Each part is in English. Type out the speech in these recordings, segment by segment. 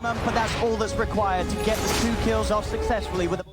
But that's all that's required to get the 2 kills off successfully with a...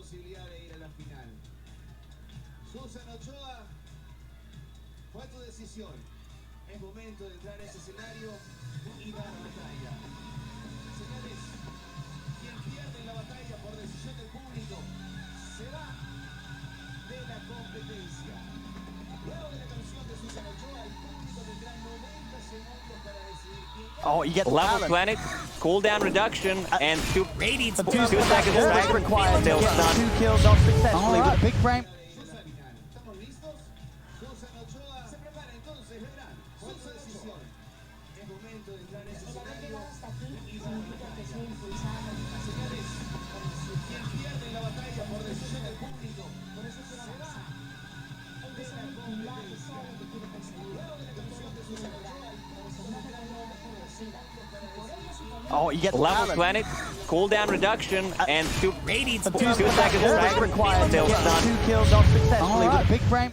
Oh, you get the level 20, cooldown reduction, and 2 seconds required to get 2 kills off successfully with a big frame. Oh, you get level 20, cooldown reduction, and 2 seconds required to get 2 kills off successfully with a big frame.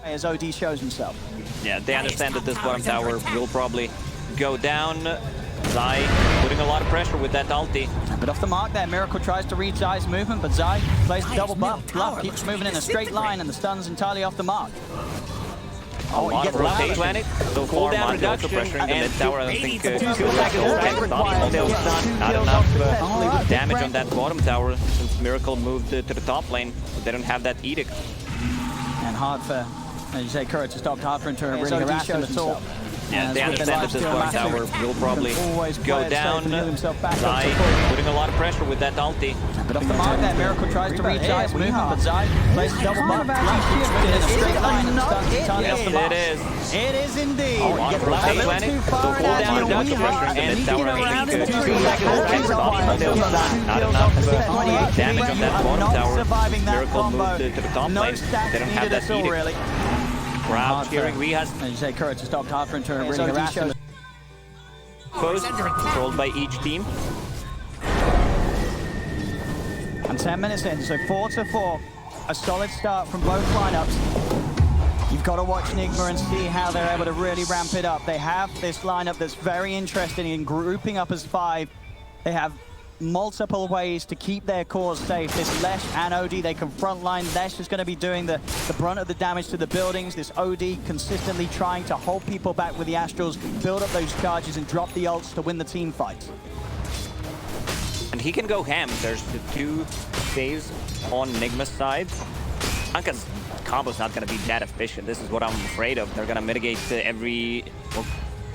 As OD shows himself. Yeah, they understand that this bottom tower will probably go down. Zai putting a lot of pressure with that ulti. But off the mark there, Miracle tries to read Zai's movement, but Zai plays the double bluff, keeps moving in a straight line, and the stun's entirely off the mark. Oh, you get rotation. 20, so cooldown reduction, and the mid tower. I don't think 2 seconds can stop. Still not enough damage on that bottom tower since Miracle moved to the top lane. But they don't have that edict. And hard for, as you say, Courage to stop hard for him to really harass him at all. Yeah, they understand that this bottom tower will probably go down. Zai putting a lot of pressure with that ulti. But off the mark there, Miracle tries to read Zai's movement, but Zai plays the double bump. Keeps moving in a straight line, and the stun's entirely off the mark. It is. It is indeed. Oh, on rotate 20, so cooldown reduction pressure, and the tower I think 2 seconds can stop. Still not enough damage on that bottom tower. Miracle moved to the top lane. They don't have that edict. Crowd cheering Rihas. As you say, Courage to stop hard for him to really harass him. Post controlled by each team. And 10 minutes in, so 4-4. A solid start from both lineups. You've got to watch Nigma and see how they're able to really ramp it up. They have this lineup that's very interesting in grouping up as 5. They have multiple ways to keep their cores safe. This Lesh and OD, they can frontline. Lesh is going to be doing the brunt of the damage to the buildings. This OD consistently trying to hold people back with the Astrals, build up those charges and drop the ults to win the team fights. And he can go ham. There's the 2 saves on Nigma's side. Anka's combo's not going to be that efficient. This is what I'm afraid of. They're going to mitigate or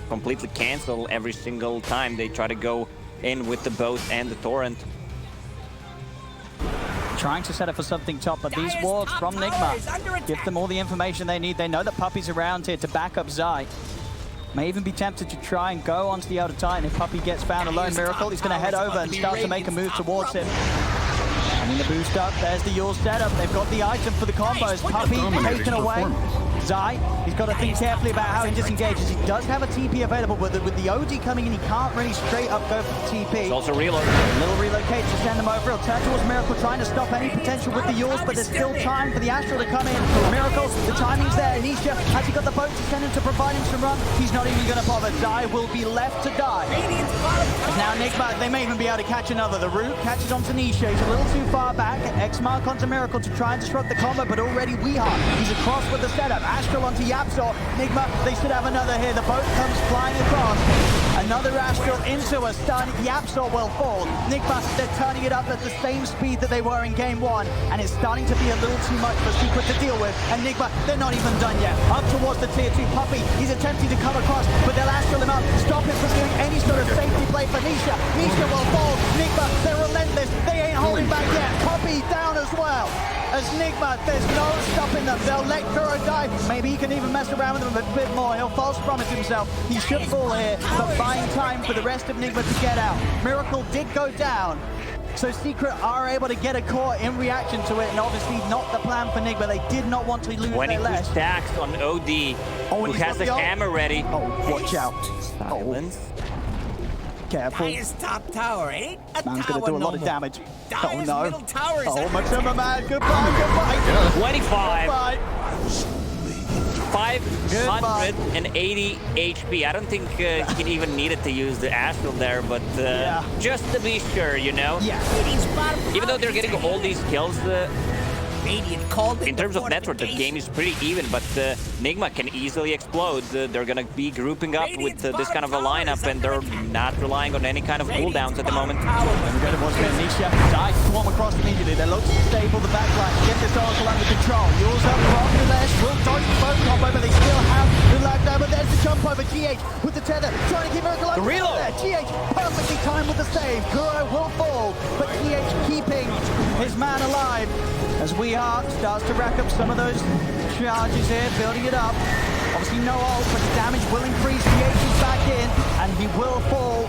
completely cancel every single time they try to go in with the boat and the torrent. Trying to set up for something top, but these wards from Nigma give them all the information they need. They know that Puppey's around here to back up Zai. May even be tempted to try and go onto the outer Titan if Puppey gets found alone. Miracle, he's going to head over and start to make a move towards him. And in the boost up, there's the Yule setup. They've got the item for the combos. Puppey taken away. Zai, he's got to think carefully about how he disengages. He does have a TP available, but with the OD coming in, he can't really straight up go for the TP. It's also reload. A little relocate to send them over. He'll turn towards Miracle, trying to stop any potential with the Yules, but there's still time for the Astral to come in. Miracle, the timing's there. Anisha, has he got the boat to send him to provide him some run? He's not even going to bother. Zai will be left to die. And now Nigma, they may even be able to catch another. The root catches onto Nisha. He's a little too far back. X mark onto Miracle to try and disrupt the combo, but already Weeheart. He's across with the setup. Astral onto Yapsor. Nigma, they should have another here. The boat comes flying across. Another Astral into a stun. Yapsor will fall. Nigma, they're turning it up at the same speed that they were in game 1, and it's starting to be a little too much for Secret to deal with. And Nigma, they're not even done yet. Up towards the tier 2 Puppey. He's attempting to come across, but they'll Astral him up. Stop him from doing any sort of safety play for Nisha. Nisha will fall. Nigma, they're relentless. They ain't holding back yet. Puppey down as well. As Nigma, there's no stopping them. They'll let Kuro die. Maybe he can even mess around with them a bit more. He'll false promise himself. He should fall here, but buying time for the rest of Nigma to get out. Miracle did go down. So Secret are able to get a core in reaction to it, and obviously not the plan for Nigma. They did not want to lose their Lesh. Stacks on OD, who has the hammer ready. Oh, watch out. Silence. Careful. Highest top tower, ain't a Man's tower going to do a lot of no damage. more. Oh no. Middle tower is Oh, Matumba man, goodbye, goodbye. 25. Goodbye. 580 HP. I don't think he even needed to use the Astral there, but just to be sure, you know? Yeah. Even though they're getting all these kills, in terms of net worth, the game is pretty even, but Nigma can easily explode. They're going to be grouping up with this kind of a lineup, and they're not relying on any kind of cooldowns at the moment. We're going to watch Nisha. Dive swarm across immediately. They're looking to stable the backline, get this Oracle under control. Yours up, from the left, will dodge the phone combo, but they still have the lag there. But there's the jump over. GH with the tether, trying to keep Oracle under control there. GH perfectly timed with the save. Kuro will fall, but GH keeping his man alive. As We Are starts to rack up some of those charges here, building it up. Obviously no ult, but the damage will increase. GH is back in, and he will fall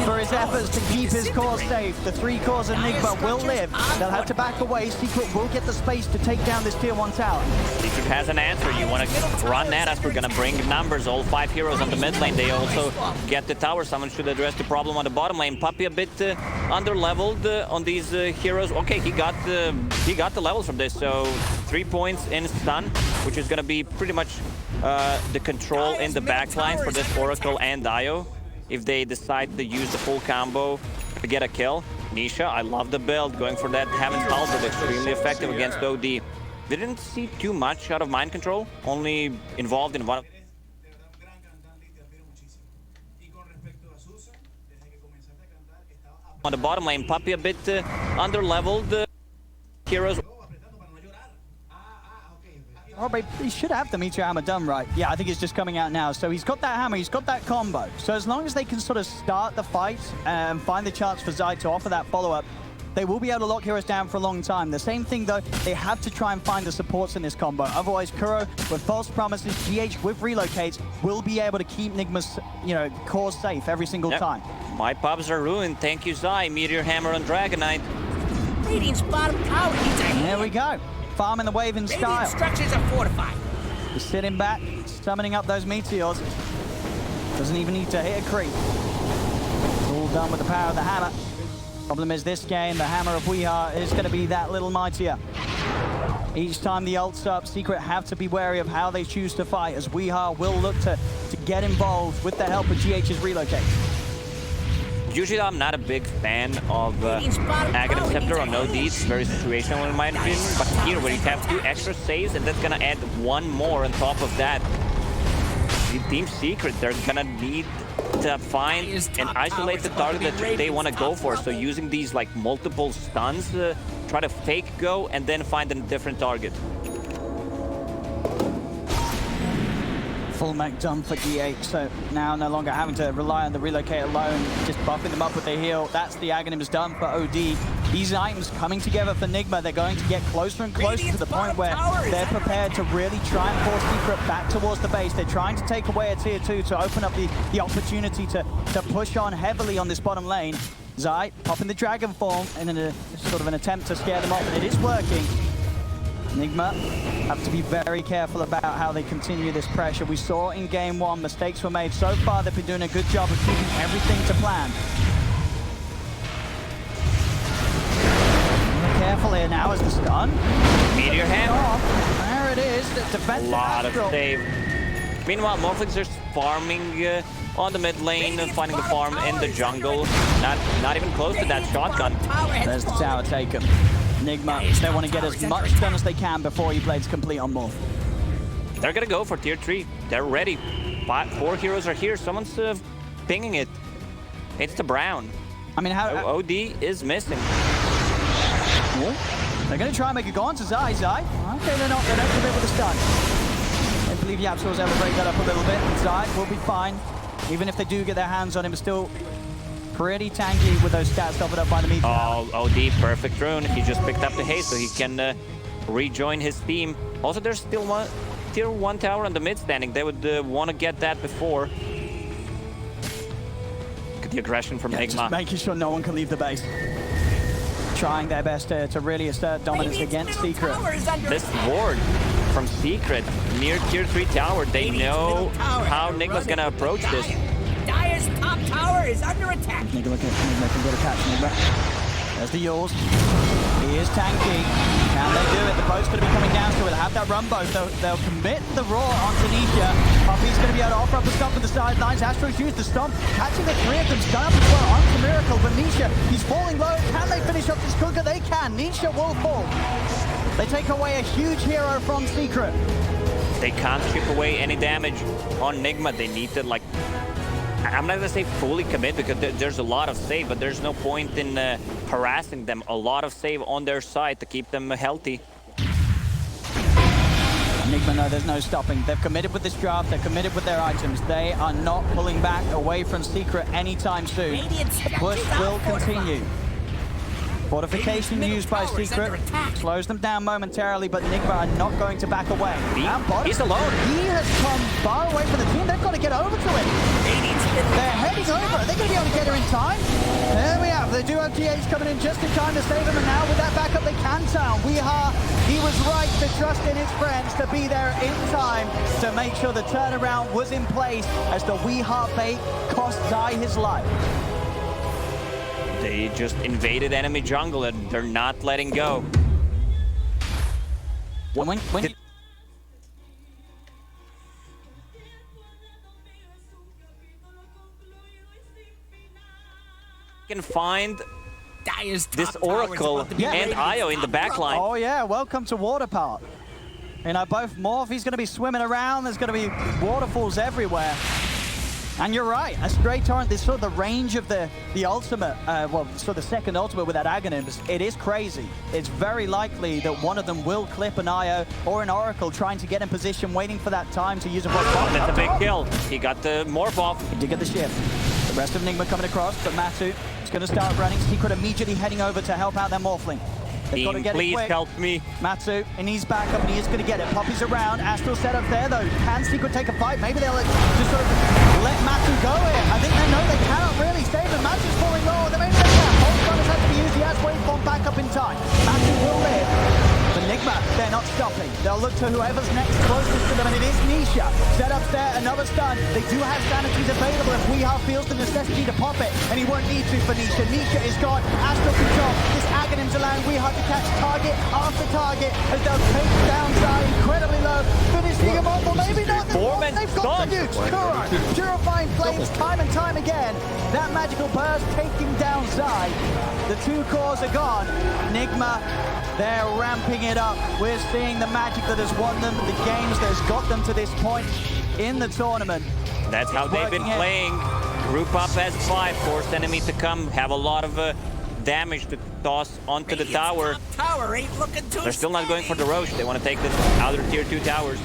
for his efforts to keep his core safe. The 3 cores of Nigma will live. They'll have to back away. Secret will get the space to take down this tier 1 tower. Secret has an answer. You want to run that as we're going to bring numbers. All 5 heroes on the mid lane. They also get the tower. Someone should address the problem on the bottom lane. Puppy a bit under-leveled on these heroes. Okay, he got the levels from this. So 3 points in stun, which is going to be pretty much the control in the backline for this Oracle and Dio. If they decide to use the full combo to get a kill. Nisha, I love the build. Going for that Heaven's Halberd, extremely effective against OD. Didn't see too much out of mind control, only involved in one. On the bottom lane, Puppy a bit under-leveled. Heroes. Oh, but he should have the meteor hammer done right. Yeah, I think it's just coming out now. So he's got that hammer, he's got that combo. So as long as they can sort of start the fight and find the chance for Zai to offer that follow-up, they will be able to lock heroes down for a long time. The same thing, though, they have to try and find the supports in this combo. Otherwise, Kuro, with false promises, GH with relocates, will be able to keep Nigma's, core safe every single time. My pubs are ruined. Thank you, Zai. Meteor hammer on Dragonite. Radiant's bottom tower needs a There we go. Farming the wave in style. Radiant structures are fortified. Just sitting back, summoning up those meteors. Doesn't even need to hit a creep. It's all done with the power of the hammer. Problem is this game, the hammer of Weeha is going to be that little mightier. Each time the ult's up, Secret have to be wary of how they choose to fight, as Weeha will look to get involved with the help of GH's relocate. Usually I'm not a big fan of Aghanim Scepter on OD. It's very situational in my opinion. But here, where you have 2 extra saves, and that's gonna add 1 more on top of that. The Team Secret, they're gonna need to find and isolate the target that they want to go for. So using these like multiple stuns, try to fake go and then find a different target. Full mech done for GH, so now no longer having to rely on the relocate alone, just buffing them up with the heal. That's the Aghanim's done for OD. These items coming together for Nigma, they're going to get closer and closer to the point where they're prepared to really try and force Secret back towards the base. They're trying to take away a tier 2 to open up the opportunity to push on heavily on this bottom lane. Zai popping the dragon form in a sort of an attempt to scare them off, and it is working. Nigma have to be very careful about how they continue this pressure. We saw in game 1, mistakes were made. So far, they've been doing a good job of keeping everything to plan. Careful here now as the stun. Meteor hammer. There it is. The defensive a lot Astral. of save. Meanwhile, Morphlings are farming on the mid lane, finding the farm in the jungle. Not even close to that shotgun. There's the tower taken. Nigma, they want to get as much done as they can before he plays complete on Morph. They're gonna go for tier 3. They're ready. 4 heroes are here. Someone's pinging it. It's the Brown. I mean, how... OD is missing. They're going to try and make it go on to Zai. Okay, they're not. They don't commit with the stun. I believe Yapsa was able to break that up a little bit. Zai will be fine. Even if they do get their hands on him, it's still pretty tanky with those stats offered up by the meteor. Oh, OD, perfect rune. He just picked up the haste so he can rejoin his team. Also, there's still one tier 1 tower on the mid standing. They would want to get that before. Look at the aggression from Nigma. Just making sure no one can leave the base. Trying their best to really assert dominance against Secret. This ward from Secret near tier 3 tower, they know how Nigma's gonna approach this. Dire's top tower is under attack. Nigma can get a catch, Nigma. There's the Yules. He is tanky. Can they do it? The boat's going to be coming down, so we'll have that run boat. They'll commit the roar onto Nisha. Puppey's going to be able to offer up a stomp from the sidelines. Astro's used the stomp, catching the three of them. Stun up as well onto Miracle, but Nisha, he's falling low. Can they finish up this Kunkka? They can. Nisha will fall. They take away a huge hero from Secret. They can't chip away any damage on Nigma. They need to, like, I'm not gonna say fully commit because there's a lot of save, but there's no point in harassing them. A lot of save on their side to keep them healthy. Nigma, no, there's no stopping. They've committed with this draft, they're committed with their items. They are not pulling back away from Secret anytime soon. The push will continue. Fortification used by Secret slows them down momentarily, but Nigma are not going to back away. He's alone. He has come far away from the team. They've got to get over to him. They're heading over. Are they going to be able to get her in time? There we have. They do have GH coming in just in time to save him, and now with that backup, they can town. He was right to trust in his friends to be there in time to make sure the turnaround was in place as the Weeha bait cost Zai his life. They just invaded enemy jungle and they're not letting go. When you can find Dire's this top tower is Oracle about to be and raided Io in the top back row. line. Oh yeah, welcome to Water Park. You know, both Morph, he's going to be swimming around. There's going to be waterfalls everywhere. And you're right, a straight torrent, this sort of the range of the ultimate, well, sort of the second ultimate with that Aghanim's, it is crazy. It's very likely that one of them will clip an Io or an Oracle trying to get in position, waiting for that time to use a block. That's a big kill. He got the morph off. He did get the shift. The rest of Nigma coming across, but Matu is going to start running. Secret immediately heading over to help out their Morphling. They've got to get Please it quick. help me. Matsu, he needs backup and he is going to get it. Puppey's around. Astral set up there though. Can Secret take a fight? Maybe they'll just sort of let Matsu go here. I think they know they cannot really save him. Matsu's falling low. Maybe they can. Both runners have to be used. He has waveform back up in time. Matsu will live. But Nigma, they're not stopping. They'll look to whoever's next closest to them, and it is Nisha. Set up there, another stun. They do have sanities available if Weeha feels the necessity to pop it, and he won't need to for Nisha. Nisha is gone. Astral control. This Aghanim's allowing Weeha to catch target after target as they'll take down Zai incredibly low. Finishing him off, or maybe not. They've got the nukes. Kuran, purifying flames time and time again. That magical burst taking down Zai. The two cores are gone. Nigma, they're ramping it up. We're seeing the magic that has won them the games, that has got them to this point in the tournament. That's how they've been playing. Group up as 5, force enemy to come, have a lot of damage to toss onto the tower. Tower ain't looking too They're still not going for the Roche. They want to take the outer tier 2 towers.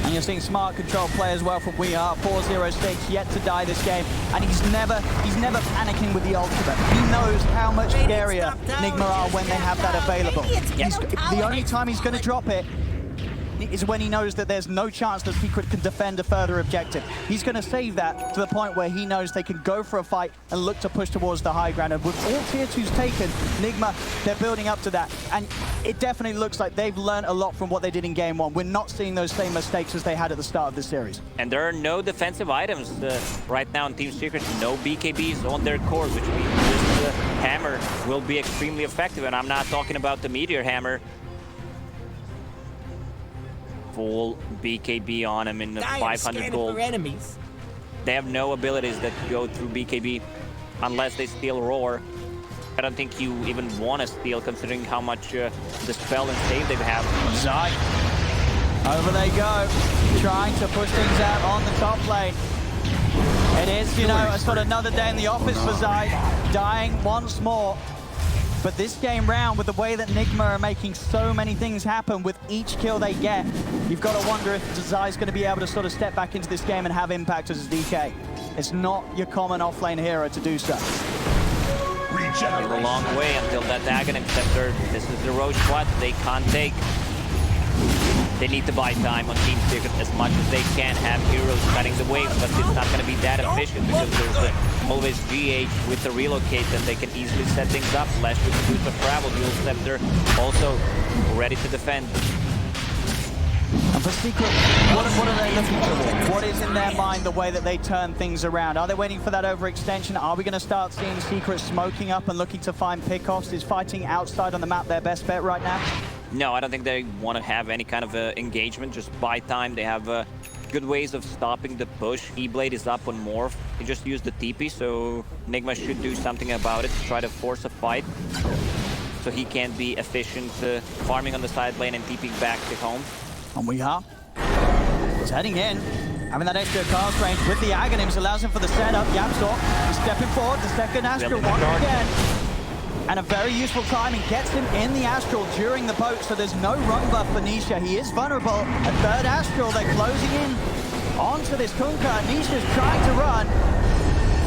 And you're seeing smart control play as well from Weeha. 4-0 stakes yet to die this game. And he's never panicking with the ultimate. He knows how much scarier Nigma are when they have that available. The only time he's going to drop it is when he knows that there's no chance that Secret can defend a further objective. He's going to save that to the point where he knows they can go for a fight and look to push towards the high ground. And with all tier 2s taken, Nigma, they're building up to that. And it definitely looks like they've learned a lot from what they did in game 1. We're not seeing those same mistakes as they had at the start of the series. And there are no defensive items right now in Team Secret. No BKBs on their core, which means this hammer will be extremely effective. And I'm not talking about the Meteor Hammer. Full BKB on him in the 500 gold. Enemies. They have no abilities that go through BKB unless they steal Roar. I don't think you even want to steal considering how much the spell and save they have. Zai. Over they go. Trying to push things out on the top lane. It is, you know, a sort of another day in the office for Zai. Dying once more. But this game round, with the way that Nigma are making so many things happen with each kill they get, you've got to wonder if Zai's going to be able to sort of step back into this game and have impact as a DK. It's not your common offlane hero to do so. A long way until that Aghanim Scepter. This is the Roche what they can't take. They need to buy time on Team Secret as much as they can, have heroes cutting the waves, but it's not going to be that efficient because there's always GH with the relocate that they can easily set things up. Lash with the boost of travel, Dual Scepter also ready to defend. And for Secret, what are they looking for? What is in their mind the way that they turn things around? Are they waiting for that overextension? Are we going to start seeing Secret smoking up and looking to find pickoffs? Is fighting outside on the map their best bet right now? No, I don't think they want to have any kind of engagement, just buy time. They have good ways of stopping the push. E-Blade is up on Morph. He just used the TP, so Nigma should do something about it to try to force a fight. So he can be efficient farming on the side lane and TPing back to home. And we are. He's heading in. Having that extra cast range with the Aghanims allows him for the setup. Yamsor is stepping forward. The second Astral once again. And a very useful timing gets him in the Astral during the boat, so there's no run buff for Nisha. He is vulnerable. A third Astral, they're closing in onto this Kunkka. Nisha's trying to run.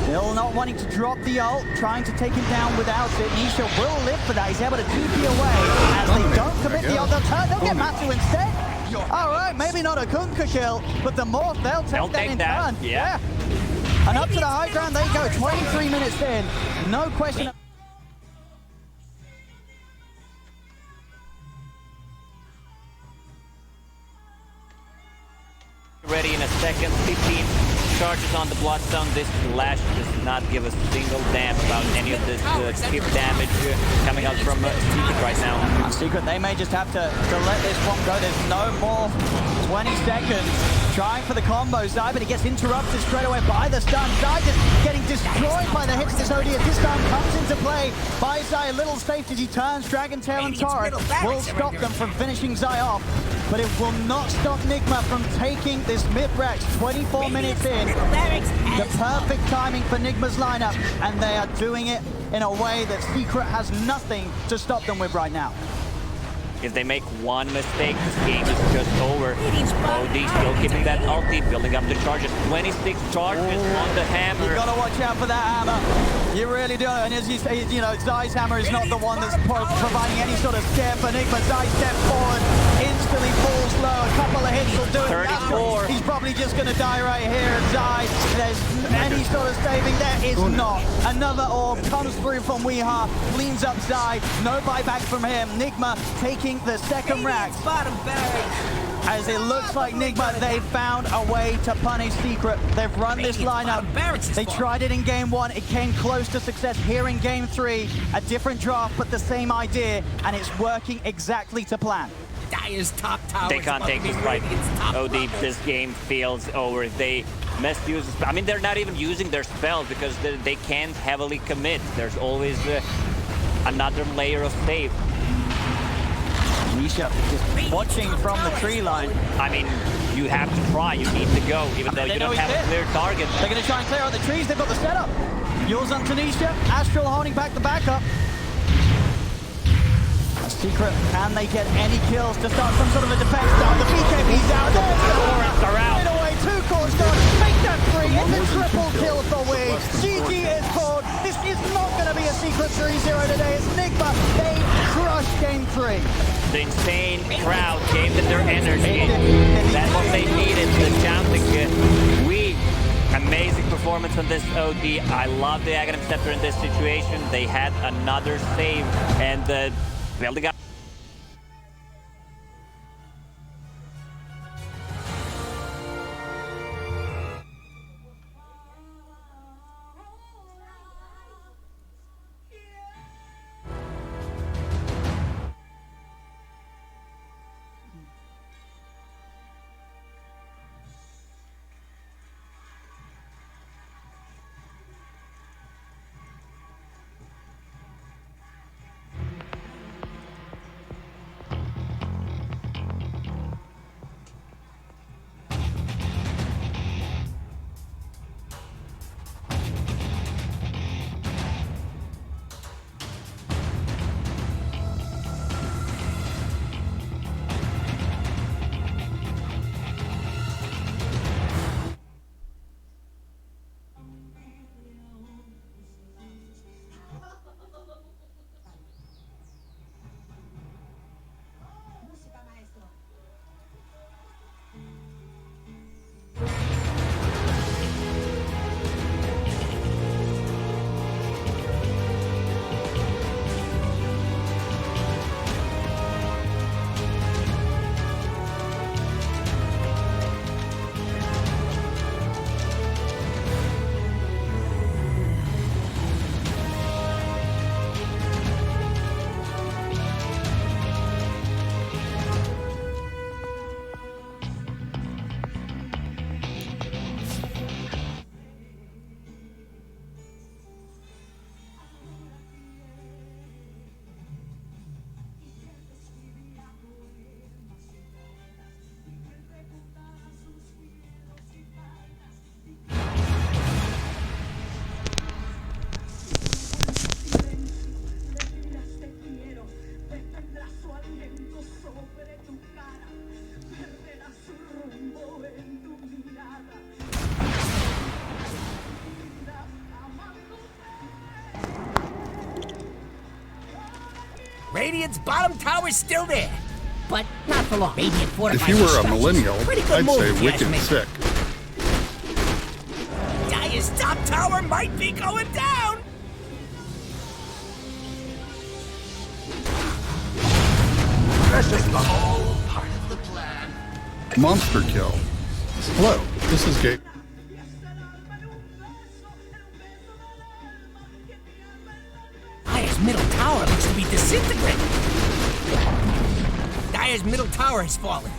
Still not wanting to drop the ult, trying to take him down without it. Nisha will live for that. He's able to TP away as they don't commit the ult. They'll get Matsu instead. All right, maybe not a Kunkka kill, but the Morph, they'll take that in turn. Yeah. And up to the high ground they go, 23 minutes in. No question. Ready in a second, 15 charges on the Bloodstone. This Flash does not give a single damn about any of this skip damage coming out from Secret right now. And Secret, they may just have to let this one go. There's no more 20 seconds. Trying for the combo, Zai, but he gets interrupted straight away by the stun. Zai just getting destroyed by the hits. This OD at this time comes into play by Zai. A little safe as he turns. Dragon Tail and Torrent will stop them from finishing Zai off. But it will not stop Nigma from taking this mid-rex 24 minutes in. The perfect timing for Nigma's lineup, and they are doing it in a way that Secret has nothing to stop them with right now. If they make one mistake, this game is just over. OD still keeping that ulti, building up the charges. 26 charges on the hammer. You gotta watch out for that hammer. You really do. And as you say, you know, Zai's hammer is not the one that's providing any sort of scare for Nigma. Zai steps forward, instantly falls low. A couple of hits will do it. 34. He's probably just gonna die right here. And Zai, there's any sort of saving. There is not. Another orb comes through from Weeha, cleans up Zai. No buyback from him. Nigma taking the second rack. As it looks like Nigma, they found a way to punish Secret. They've run this lineup. They tried it in game 1. It came close to success here in game 3. A different draft, but the same idea, and it's working exactly to plan. They can't take this fight. OD, this game feels over. If they misuse, I mean, they're not even using their spells because they can't heavily commit. There's always another layer of save. Nisha just watching from the tree line. I mean, you have to try. You need to go, even though you don't have a clear target. They're going to try and clear out the trees. They've got the setup. Yours on Tanisha. Astral holding back the backup. A Secret, can they get any kills to start some sort of a defense down? The BKB's out. They're out. Right away, 2 cores done. Make that 3. It's a triple kill for Wii. GG is called. This is not going to be a Secret 3-0 today. It's Nigma. They crushed game 3. The insane crowd gave them their energy. That's what they needed. The chanting. Amazing performance on this OD. I love the Aghanim Scepter in this situation. They had another save and building up. Radiant's bottom tower's still there, but not for long. Radiant If fortified you were a structures. millennial, Pretty good I'd move, say if you ask wicked me. sick. Dire's top tower might be going down. Monster kill. Hello, this is Gabe. Dire's middle tower looks to be disintegrating. Dire's middle tower has fallen.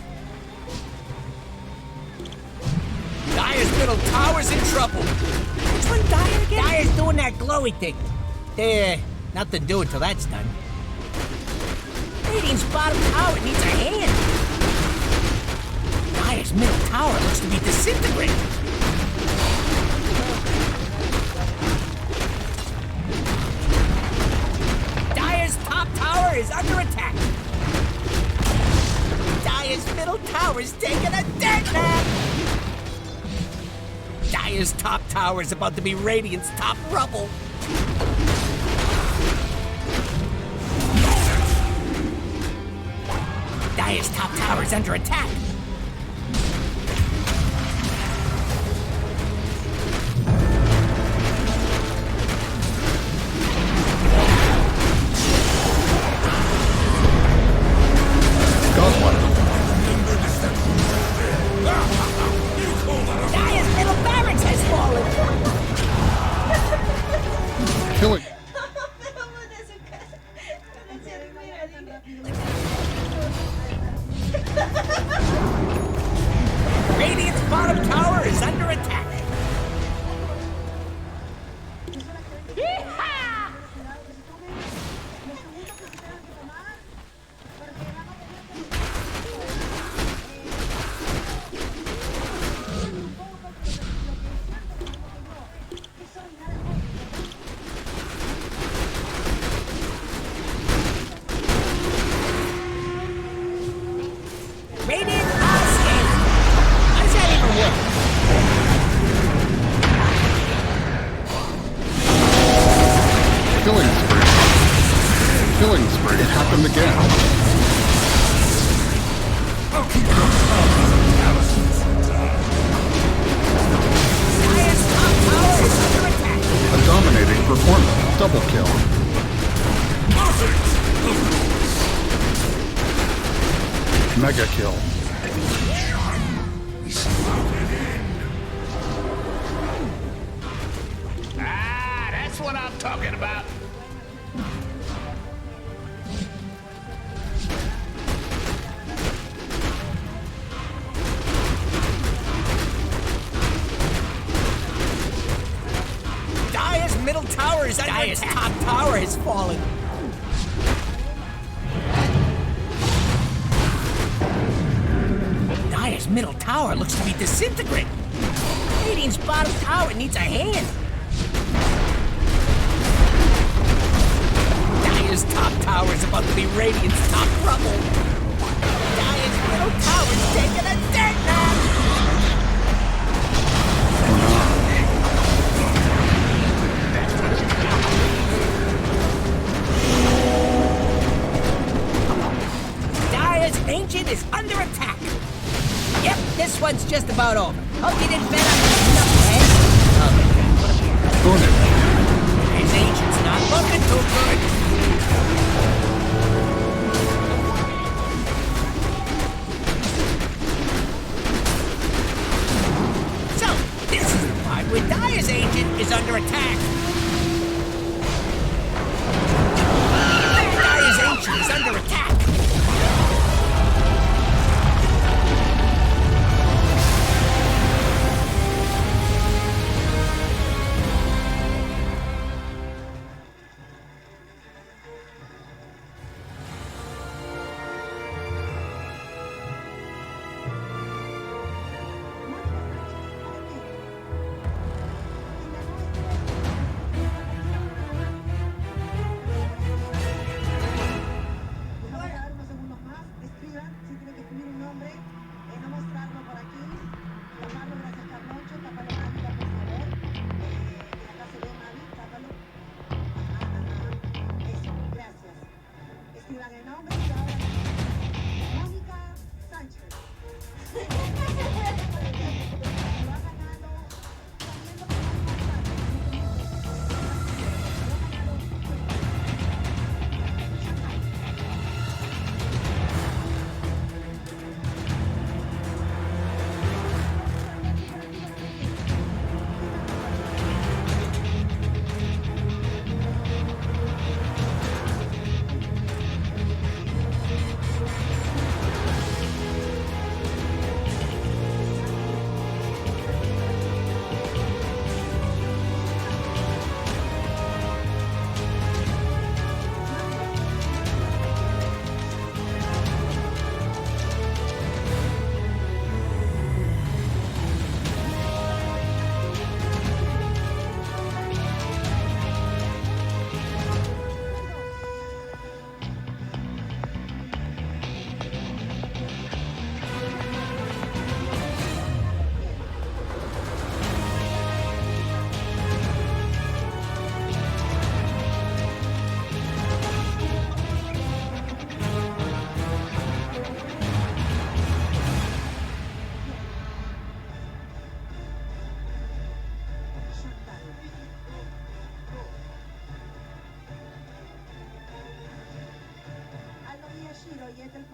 Dire's middle tower's in trouble. Which one, Dire again? Dire's doing that glowy thing. Nothing doing till that's done. Radiant's bottom tower needs a hand. Dire's middle tower looks to be disintegrating. Dire's top tower is under attack. Dire's middle tower's taking a dirt nap. Dire's top tower is about to be Radiant's top rubble. Dire's top tower is under attack. Godlike. Dire's middle barracks has fallen. Killing. Radiant's bottom tower is under attack. Radiant are scaling. How does that even work? Killing spree. Killing spree. It happened again. Dire's top tower is under attack. A dominating performance. Double kill. Mega kill. That's what I'm talking about. Dire's middle tower is under attack. Dire's top tower has fallen. Dire's middle tower looks to be disintegrating. Radiant's bottom tower needs a hand. Dire's top tower is about to be Radiant's top rubble. Dire's middle tower's taking a dirt nap. Dire's Ancient is under attack. Yep, this one's just about over. Hope you didn't bet on knucklehead. Bonus. Dire's Ancient's not looking too good. So, this is the part where Dire's Ancient is under attack. Dire's Ancient is under attack.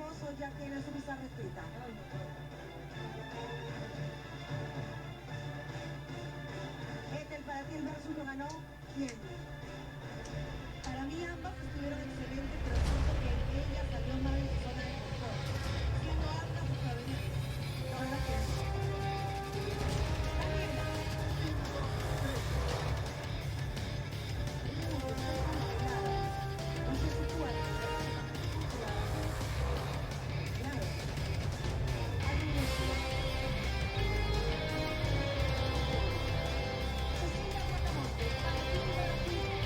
Oso ya tiene su pizarra escrita. Para ti el versus lo ganó ¿quién? Para mí ambas estuvieron excelentes, pero siento que ella salió mal de su zona de confort. Siendo alta sus cabellos. La verdad que sí. Daniela. 5, 3. No sé si tú haces. Claro. Hay un hecho. Cecilia Guatamonte, para ti, para ti.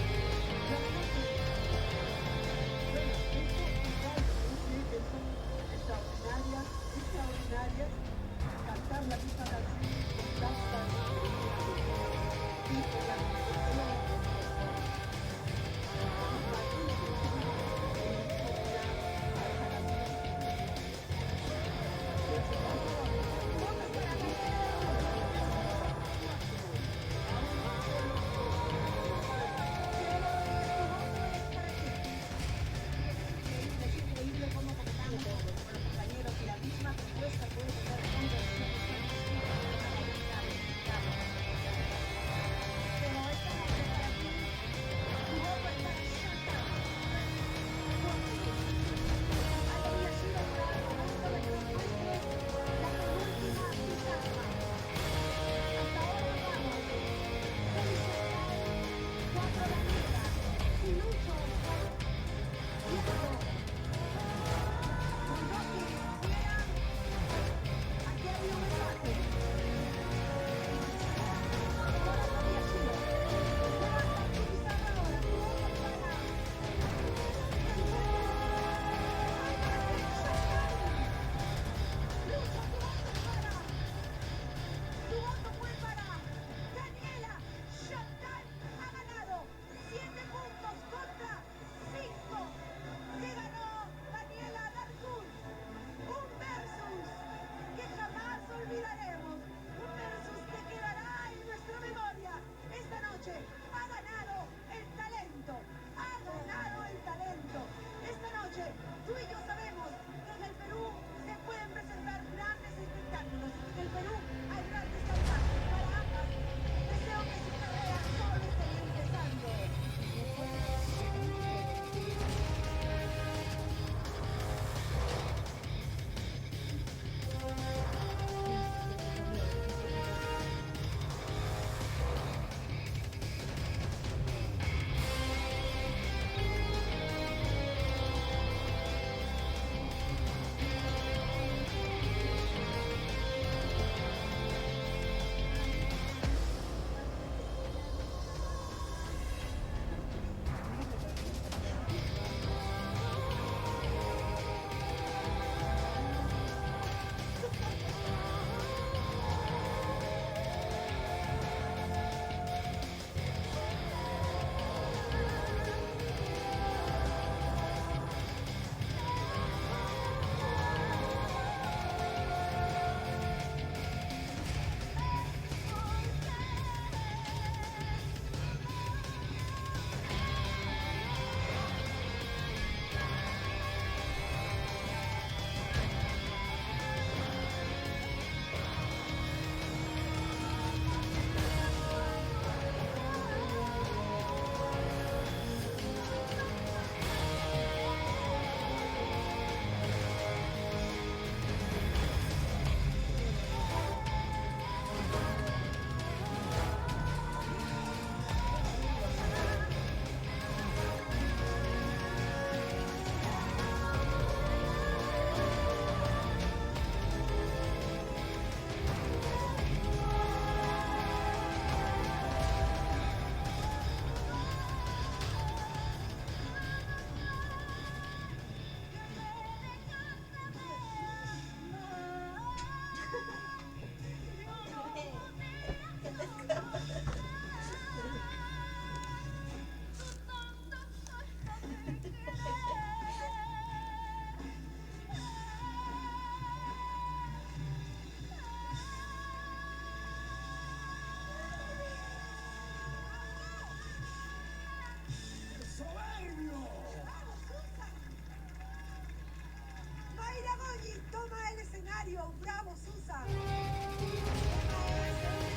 Mario, bravo, Susan. Es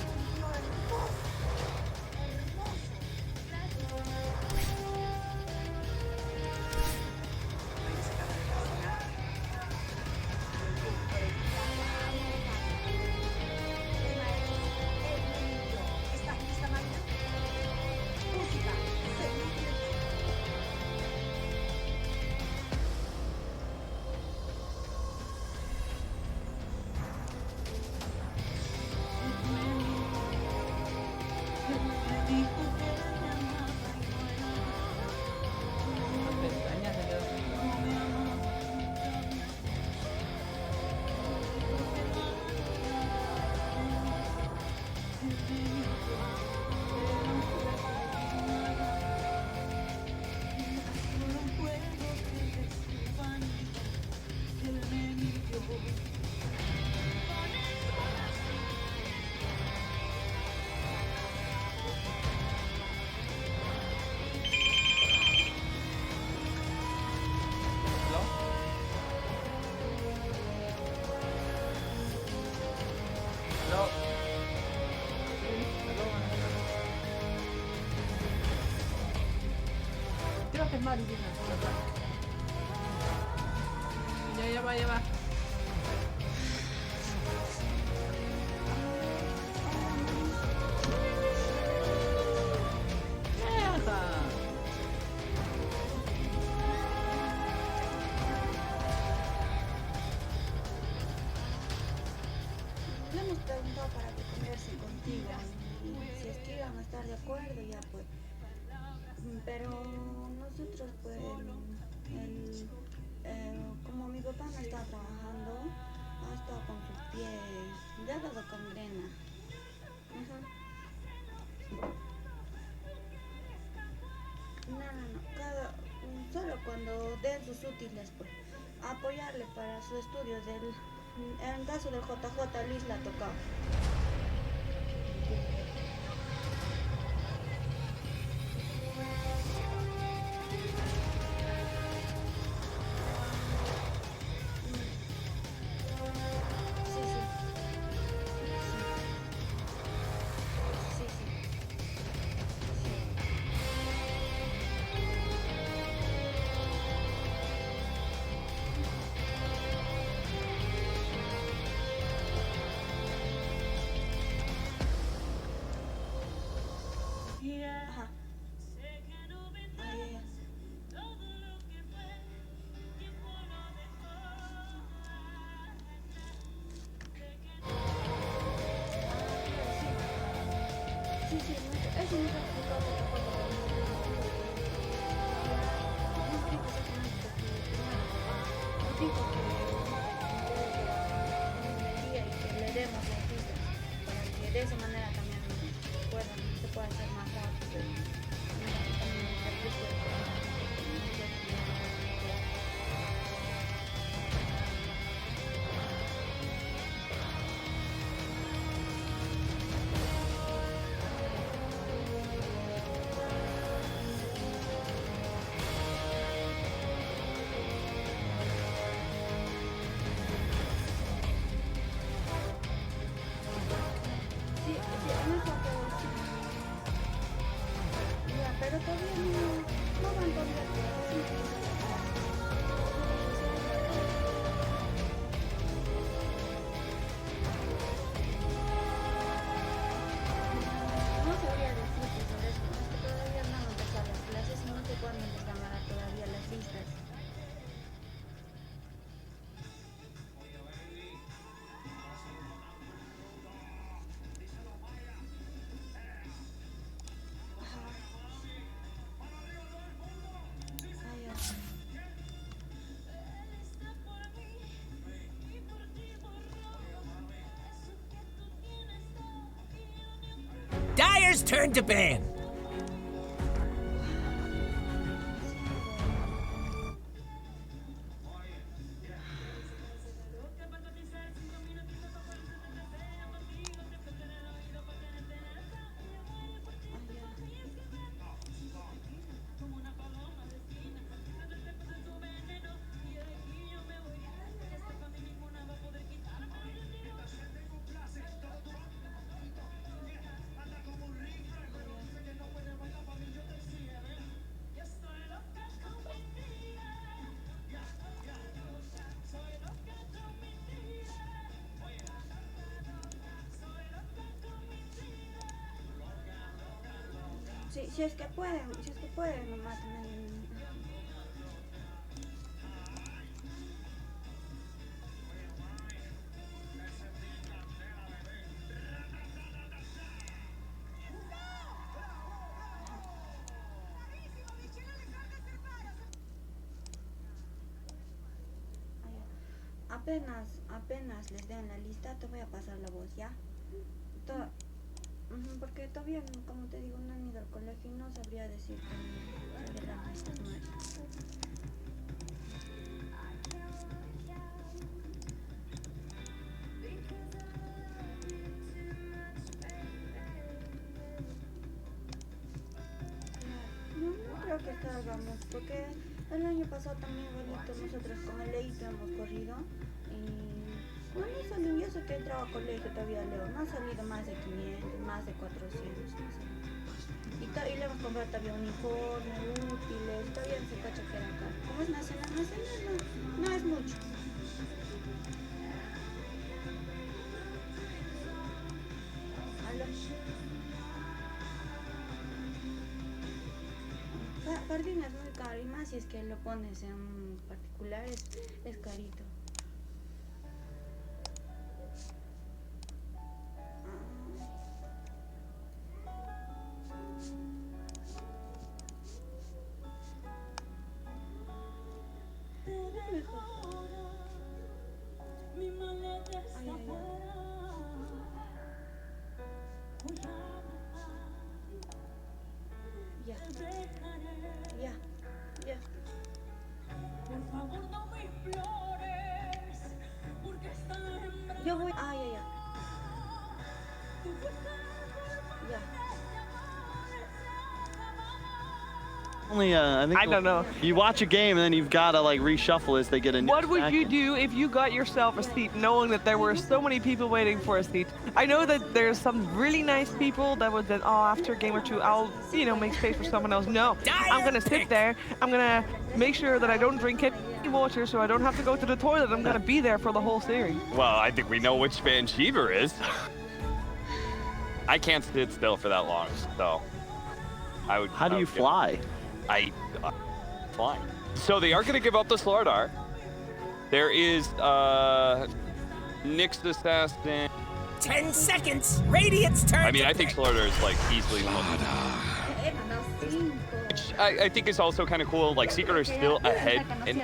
un tío hermoso. Hermoso. ¿Estás lista, Mario? Música. Seguimos. Creo que es Mari. Ya va, ya va. Le hemos preguntado para que converse contigo y si es que iban a estar de acuerdo ya pues. Pero nosotros pues, como mi papá no está trabajando, ha estado con sus pies, ya ha dado gangrena. Ajá. No, solo cuando den sus útiles pues, apoyarle para sus estudios en el caso del JJ Liz la ha tocado. Ajá. Ay, sí, sí, eso no se ha explicado tampoco. Nos dijo exactamente que nos dijo que y que le demos las citas para que de esa manera también se pueda hacer más rápido y también el servicio de sí, en eso sí. Ya, pero todavía no van todavía no sabría decirte sobre eso, es que todavía no han empezado las clases y no sé cuándo les van a dar todavía las listas. Ajá. Ah, ya. Dyer's turn to ban. Si es que pueden, lo matan ahí. Apenas les den la lista, te voy a pasar la voz, ¿ya? Porque todavía, como te digo, no han ido al colegio y no sabría decirte realmente nuevas. No creo que salgamos, porque el año pasado también, bonito, nosotros con el Leito hemos corrido y no salió, yo sé que entraba a colegio todavía, Leo, no ha salido más de 500, más de 400, no sé. Y le hemos comprado todavía uniforme, útiles, todavía no se cacha que era acá. Como es nacional no es mucho. Jardín es muy caro y más si es que lo pones en particular es carito. Ya. Yo voy. Ya. Only, I don't know. You watch a game and then you've got to like reshuffle as they get a new What would stack. you do if you got yourself a seat knowing that there were so many people waiting for a seat? I know that there's some really nice people that would then, after a game or two, I'll, make space for someone else. No, I'm going to sit there. I'm going to make sure that I don't drink any water so I don't have to go to the toilet. I'm going to be there for the whole series. Well, I think we know which fan Cheever is. I can't sit still for that long, so I would. How do you fly? I fly. So they are going to give up the Slardar. There is Nyx Assassin. 10 seconds. Radiant's turn. I mean, I think Slardar is like easily the most. Which I think is also kind of cool. Like Secret are still ahead, and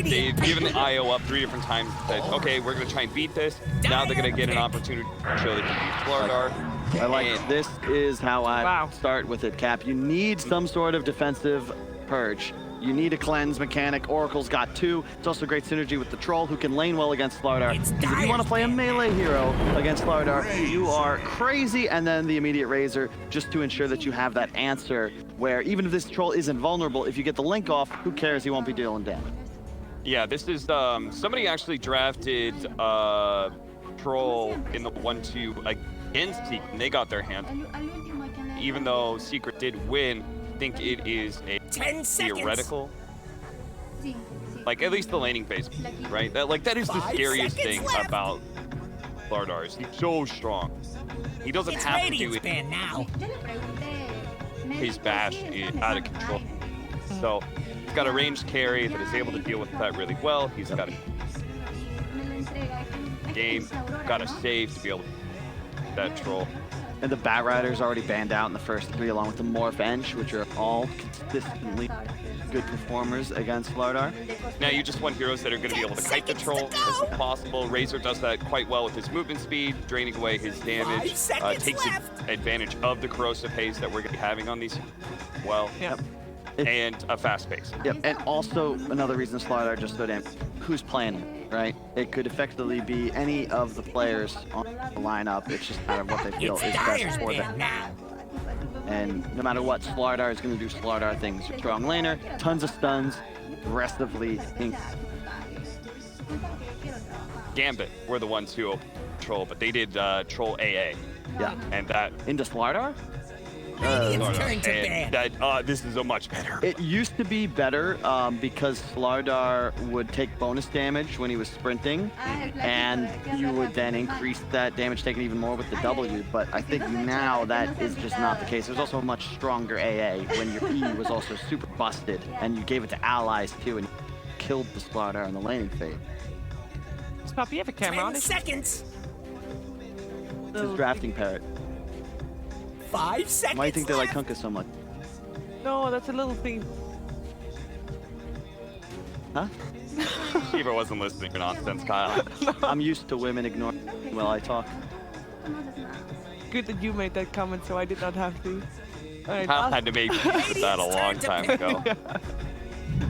they've given the IO up 3 different times. Said, okay, we're going to try and beat this. Now they're going to get an opportunity to show they can beat Slardar. I like it. This is how I start with it, Cap. You need some sort of defensive purge. You need a cleanse mechanic. Oracle's got 2. It's also great synergy with the Troll, who can lane well against Slardar. If you want to play a melee hero against Slardar, you are crazy. And then the immediate Razor, just to ensure that you have that answer where even if this Troll isn't vulnerable, if you get the link off, who cares? He won't be dealing damage. Yeah, this is, somebody actually drafted Troll in the 1-2 against Secret, and they got their hand. Even though Secret did win, I think it is a 10 seconds. Theoretical. Like, at least the laning phase, right? That is the scariest thing about Slardar. He's so strong. He doesn't have to do it. Now. His bash is out of control. So he's got a ranged carry that is able to deal with that really well. He's got a game, got a save to be able to that Troll. And the Bat Rider's already banned out in the first 3, along with the Morph Ench, which are all consistently good performers against Slardar. Now you just want heroes that are going to be able to kite the Troll as possible. Razor does that quite well with his movement speed, draining away his damage, takes advantage of the corrosive haze that we're going to be having on these well. Yep. And a fast pace. Yep, and also another reason Slardar just so damn, who's playing it, right? It could effectively be any of the players on the lineup. It's just a matter of what they feel is best for them. And no matter what, Slardar is going to do Slardar things. Strong laner, tons of stuns, aggressively. Gambit were the ones who opened Troll, but they did Troll AA. Yeah. And that... Into Slardar? This is a much better. It used to be better because Slardar would take bonus damage when he was sprinting, and you would then increase that damage taken even more with the W, but I think now that is just not the case. There's also a much stronger AA when your E was also super busted, and you gave it to allies too, and killed the Slardar in the laning phase. Does Puppy have a camera on it? seconds. This is drafting parrot. 5 seconds. Why do you think they like Kunkka so much? No, that's a little thing. Huh? Shiva wasn't listening to nonsense, Kyle. I'm used to women ignoring while I talk. Good that you made that comment, so I did not have to. Alright, Kyle had to make that a long time ago.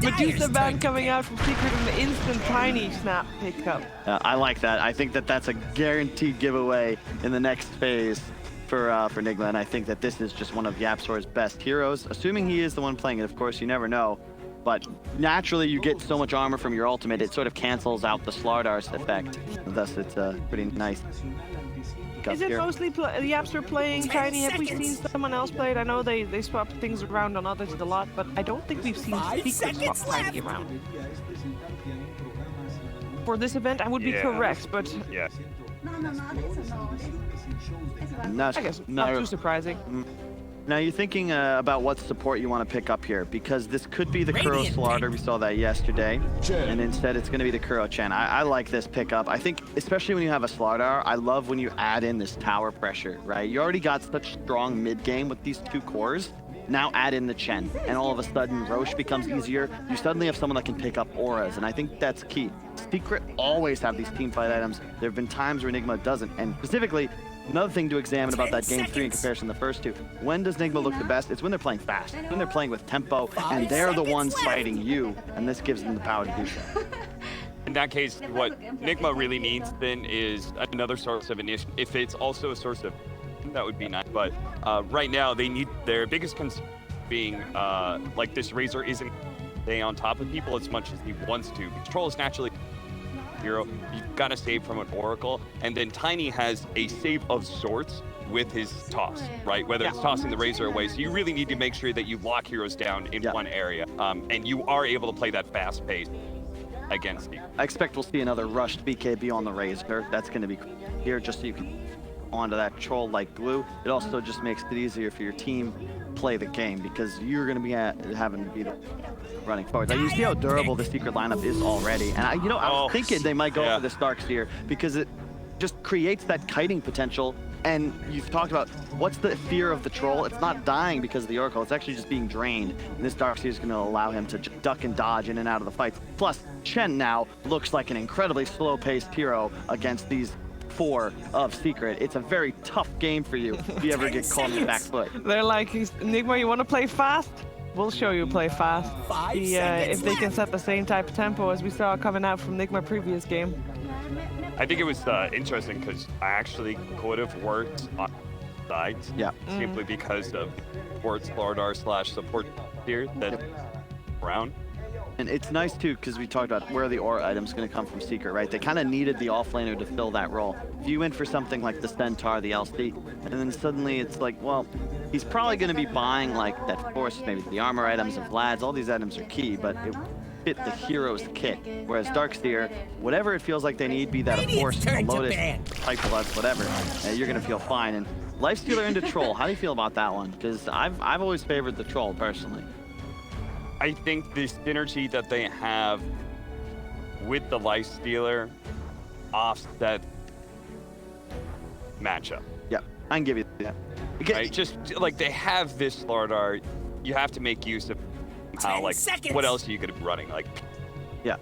Medusa ban coming out from Secret and the instant Tiny snap picked up. I like that. I think that that's a guaranteed giveaway in the next phase for Nigma, and I think that this is just one of YapzOr's best heroes. Assuming he is the one playing it, of course, you never know. But naturally, you get so much armor from your ultimate, it sort of cancels out the Slardar's effect. Thus, it's pretty nice. Is it mostly YapzOr playing Tiny? Have we seen someone else play it? I know they swap things around on others a lot, but I don't think we've seen Secret swap Tiny around. For this event, I would be correct, but... Yeah. I guess not too surprising. Now you're thinking about what support you want to pick up here, because this could be the Kuro Slardar. We saw that yesterday, and instead it's going to be the Kuro Chen. I like this pickup. I think, especially when you have a Slardar, I love when you add in this tower pressure, right? You already got such strong mid game with these two cores. Now add in the Chen, and all of a sudden Roche becomes easier. You suddenly have someone that can pick up auras, and I think that's key. Secret always have these team fight items. There have been times where Nigma doesn't, and specifically, another thing to examine about that game 3 in comparison to the first two. When does Nigma look the best? It's when they're playing fast, when they're playing with tempo, and they're the ones fighting you, and this gives them the power to do so. In that case, what Nigma really needs then is another source of initiative. If it's also a source of, that would be nice. But right now, they need their biggest concern being like this Razor isn't stay on top of people as much as he wants to. Troll is naturally hero. You've got to save from an Oracle, and then Tiny has a save of sorts with his toss, right? Whether it's tossing the Razor away. So you really need to make sure that you lock heroes down in one area, and you are able to play that fast pace against you. I expect we'll see another rushed BKB on the Razor. That's going to be here just so you can onto that troll like glue. It also just makes it easier for your team play the game, because you're going to be having to be running forward. Like, you see how durable the Secret lineup is already, and I was thinking they might go for this Darkseer because it just creates that kiting potential. And you've talked about what's the fear of the troll. It's not dying because of the Oracle. It's actually just being drained. And this Darkseer is going to allow him to duck and dodge in and out of the fights. Plus, Chen now looks like an incredibly slow-paced hero against these 4 of Secret. It's a very tough game for you if you ever get caught in the back foot. They're like, Nigma, you want to play fast? We'll show you play fast. If they can set the same type of tempo as we saw coming out from Nigma previous game. I think it was interesting because I actually could have worked on sides. Yeah. Simply because of support Slardar / support tier that around. And it's nice too, because we talked about where the aura item's going to come from Secret, right? They kind of needed the offlaner to fill that role. If you went for something like the Centaur, the LC, and then suddenly it's like, well, he's probably going to be buying like that force, maybe the armor items of Vlad's. All these items are key, but it fit the hero's kit. Whereas Darkseer, whatever it feels like they need, be that a force, a Lotus, Pipe Blood, whatever, you're going to feel fine. And Lifestealer into Troll, how do you feel about that one? Because I've always favored the Troll personally. I think the synergy that they have with the Lifestealer offset matchup. Yeah, I can give you that. Right? Just like they have this Slardar, you have to make use of how, like, what else are you going to be running? Like, yeah.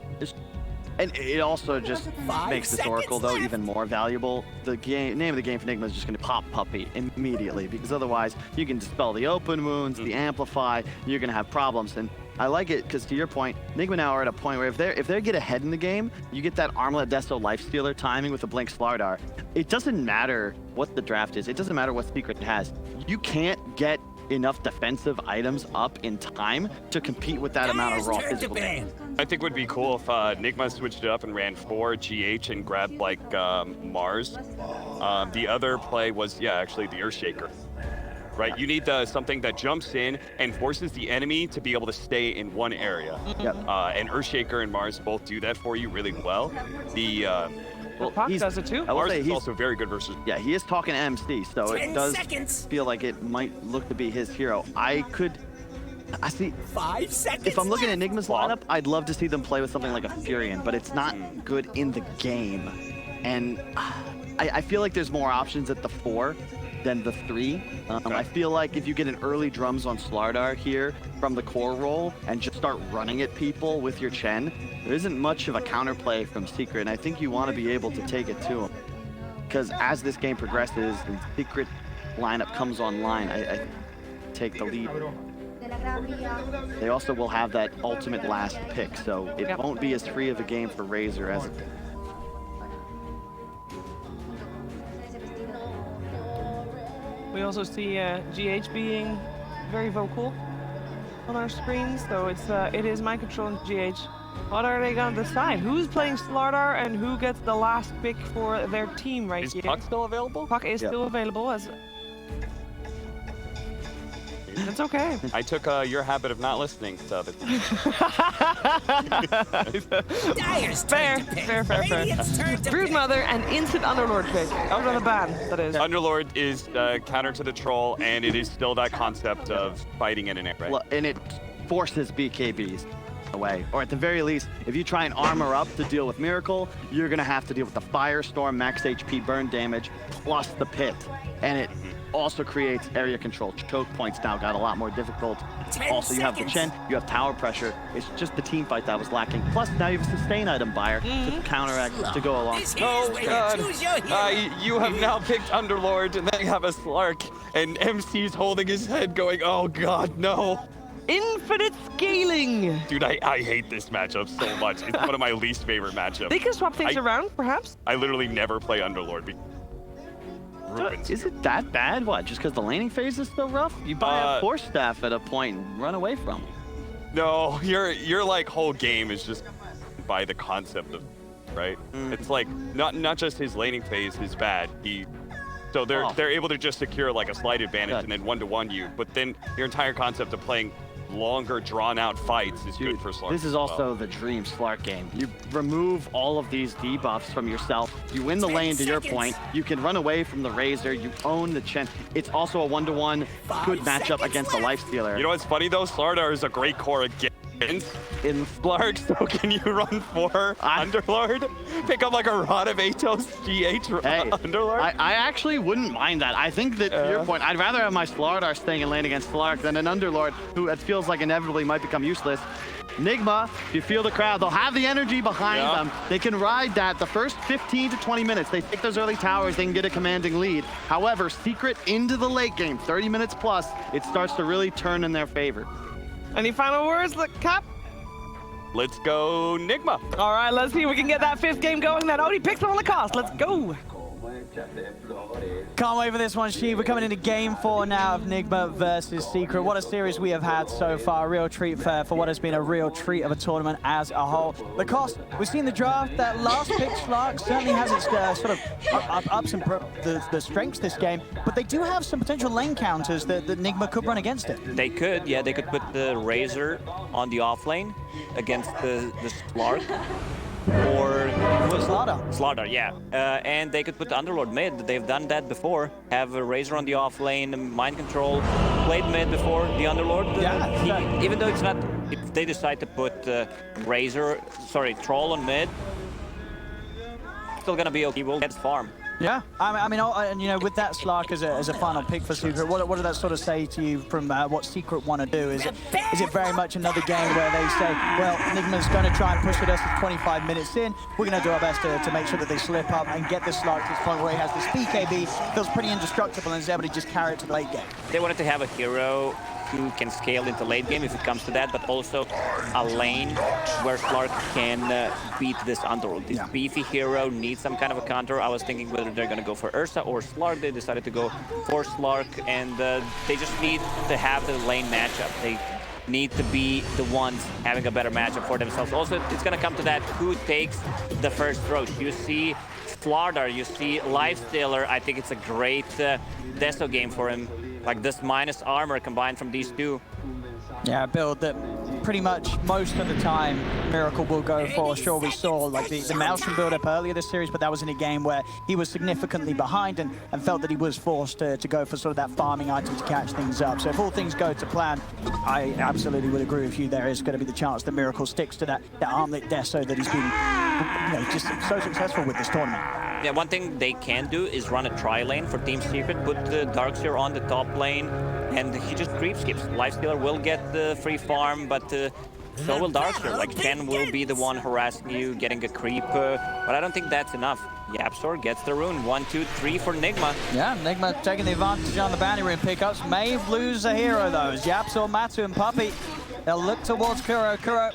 And it also just makes this Oracle, though, even more valuable. The name of the game for Nigma is just going to pop Puppy immediately, because otherwise you can dispel the open wounds, the amplify, you're going to have problems. And I like it because, to your point, Nigma now are at a point where if they get ahead in the game, you get that Armlet Desto Lifestealer timing with the Blink Slardar. It doesn't matter what the draft is. It doesn't matter what Secret has. You can't get enough defensive items up in time to compete with that amount of raw physical damage. I think it would be cool if Nigma switched it up and ran 4 GH and grabbed like Mars. The other play was, actually the Earthshaker. right? You need something that jumps in and forces the enemy to be able to stay in one area. Yep. And Earthshaker and Mars both do that for you really well. Well, Puck does it too. Mars is also very good versus. Yeah, he is talking to MC, so it does feel like it might look to be his hero. I see. 5 seconds. If I'm looking at Nigma's lineup, I'd love to see them play with something like a Furion, but it's not good in the game. And I feel like there's more options at the 4 than the 3. I feel like if you get an early drums on Slardar here from the core role and just start running at people with your Chen, there isn't much of a counterplay from Secret, and I think you want to be able to take it to him. Because as this game progresses and Secret lineup comes online, I take the lead. They also will have that ultimate last pick, so it won't be as free of a game for Razor as it. We also see GH being very vocal on our screen, so it is mind control and GH. What are they gonna decide? Who's playing Slardar and who gets the last pick for their team right here? Is Puck still available? Puck is still available as. That's okay. I took your habit of not listening to other people. Fair. Brood Mother and Instant Underlord pick. Out of the ban, that is. Underlord is counter to the troll, and it is still that concept of fighting in an air, right? And it forces BKBs away. Or at the very least, if you try and armor up to deal with Miracle, you're going to have to deal with the Firestorm, max HP burn damage, plus the Pit. And it also creates area control. Choke points now got a lot more difficult. Also, you have the Chen, you have tower pressure. It's just the team fight that was lacking. Plus, now you have a sustain item buyer to counteract, to go along. Oh, God. You have now picked Underlord, and then you have a Slark, and MC's holding his head going, oh, God, no. Infinite scaling! Dude, I hate this matchup so much. It's one of my least favorite matchups. They can swap things around, perhaps? I literally never play Underlord. Is it that bad? What, just because the laning phase is so rough? You buy a Force Staff at a point and run away from him. No, your like whole game is just by the concept of, right? It's like not just his laning phase is bad. So they're able to just secure like a slight advantage and then 1-to-1 you. But then your entire concept of playing longer drawn out fights is good for Slark. This is also the dream Slark game. You remove all of these debuffs from yourself. You win the lane to your point. You can run away from the Razor. You own the Chen. It's also a 1-to-1 good matchup against the Lifestealer. You know what's funny though? Slardar is a great core against in Slark, so can you run for Underlord? Pick up like a Rod of Atos GH Underlord? I actually wouldn't mind that. I think that, to your point, I'd rather have my Slardar staying in lane against Slark than an Underlord who it feels like inevitably might become useless. Nigma, if you feel the crowd, they'll have the energy behind them. They can ride that the first 15 to 20 minutes. They take those early towers, they can get a commanding lead. However, Secret into the late game, 30 minutes plus, it starts to really turn in their favor. Any final words, Cap? Let's go Nigma. All right, let's see if we can get that 5th game going. That Odie picks on the cost. Let's go. Can't wait for this one, She. We're coming into game 4 now of Nigma versus Secret. What a series we have had so far. A real treat for what has been a real treat of a tournament as a whole. The cost, we've seen the draft. That last pick, Slark, certainly has its sort of ups and the strengths this game. But they do have some potential lane counters that Nigma could run against it. They could, yeah. They could put the Razor on the off lane against the Slark. Or Slardar, yeah. And they could put the Underlord mid. They've done that before. Have a Razor on the off lane, mind control. Played mid before the Underlord. Even though it's not, if they decide to put Troll on mid, still gonna be okay. He will get farm. Yeah, I mean, and you know, with that Slark as a final pick for Secret, what does that sort of say to you from what Secret want to do? Is it very much another game where they say, well, Nigma's going to try and push it us 25 minutes in. We're going to do our best to make sure that they slip up and get this Slark to this point where he has this BKB, feels pretty indestructible, and is able to just carry it to the late game. They wanted to have a hero who can scale into late game if it comes to that, but also a lane where Slark can beat this Underworld. This beefy hero needs some kind of a counter. I was thinking whether they're going to go for Ursa or Slark. They decided to go for Slark, and they just need to have the lane matchup. They need to be the ones having a better matchup for themselves. Also, it's going to come to that, who takes the first throw. You see Slardar, you see Lifestealer. I think it's a great Deso game for him. Like this minus armor combined from these two. Yeah, a build that pretty much most of the time Miracle will go for. Sure, we saw like the Maelstrom build up earlier this series, but that was in a game where he was significantly behind and felt that he was forced to go for sort of that farming item to catch things up. So if all things go to plan, I absolutely would agree with you. There is going to be the chance that Miracle sticks to that armlet deso that he's been just so successful with this tournament. Yeah, one thing they can do is run a tri-lane for Team Secret, put the Darkseer on the top lane, and he just creep skips. Lifestealer will get the free farm, but so will Darkseer. Like, Ken will be the one harassing you, getting a creep, but I don't think that's enough. Yapzor gets the rune. 1, 2, 3 for Nigma. Yeah, Nigma taking the advantage on the bounty rune pickups. May lose a hero, though. As Yapzor, Matu, and Puppey, they'll look towards Kuro. Kuro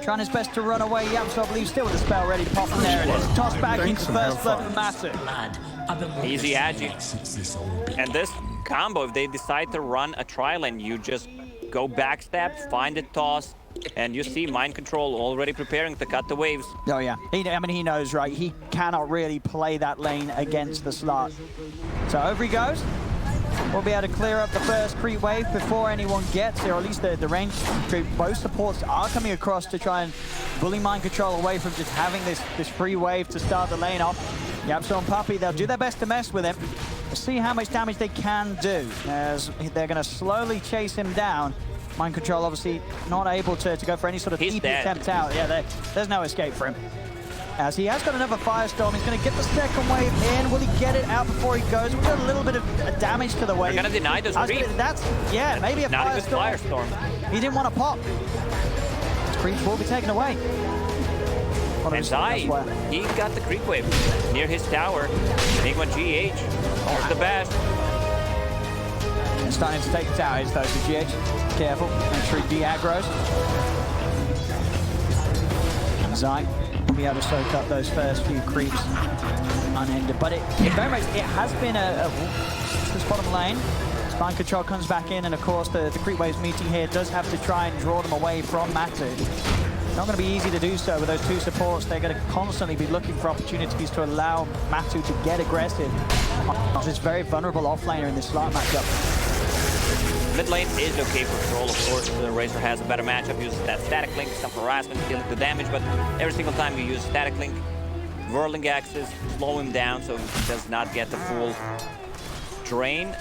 trying his best to run away. Yapzor, I believe, still with the spell ready. Pop, there it is. Toss back into first blood for Matu. Easy agi. And this combo, if they decide to run a tri-lane, you just go backstab, find a toss, and you see Mind Control already preparing to cut the waves. Oh yeah, I mean, he knows, right? He cannot really play that lane against the slot. So over he goes. We'll be able to clear up the first creep wave before anyone gets here, or at least the range creep. Both supports are coming across to try and bully Mind Control away from just having this free wave to start the lane off. Yapzor and Puppey, they'll do their best to mess with him. We'll see how much damage they can do, as they're going to slowly chase him down. Mind Control obviously not able to go for any sort of TP attempt out. Yeah, there's no escape for him. As he has got another Firestorm, he's going to get the second wave in. Will he get it out before he goes? We've got a little bit of damage to the wave. They're going to deny this creep. Yeah, maybe a Firestorm. He didn't want to pop. Creeps will be taken away. And Zai, he got the creep wave near his tower. Nigma GH, there's the bash. And starting to take the towers though, so GH, careful, make sure he de-aggroes. And Zai will be able to soak up those first few creeps unended. But it very much, it has been this bottom lane. Mind Control comes back in, and of course the creep waves meeting here does have to try and draw them away from Matu. Not going to be easy to do so with those two supports. They're going to constantly be looking for opportunities to allow Matu to get aggressive. This very vulnerable offlaner in this slot matchup. Mid lane is okay for Troll, of course. Razor has a better matchup, uses that static link, some harassment, dealing the damage, but every single time you use static link, whirling axes, slow him down so he does not get the full drain.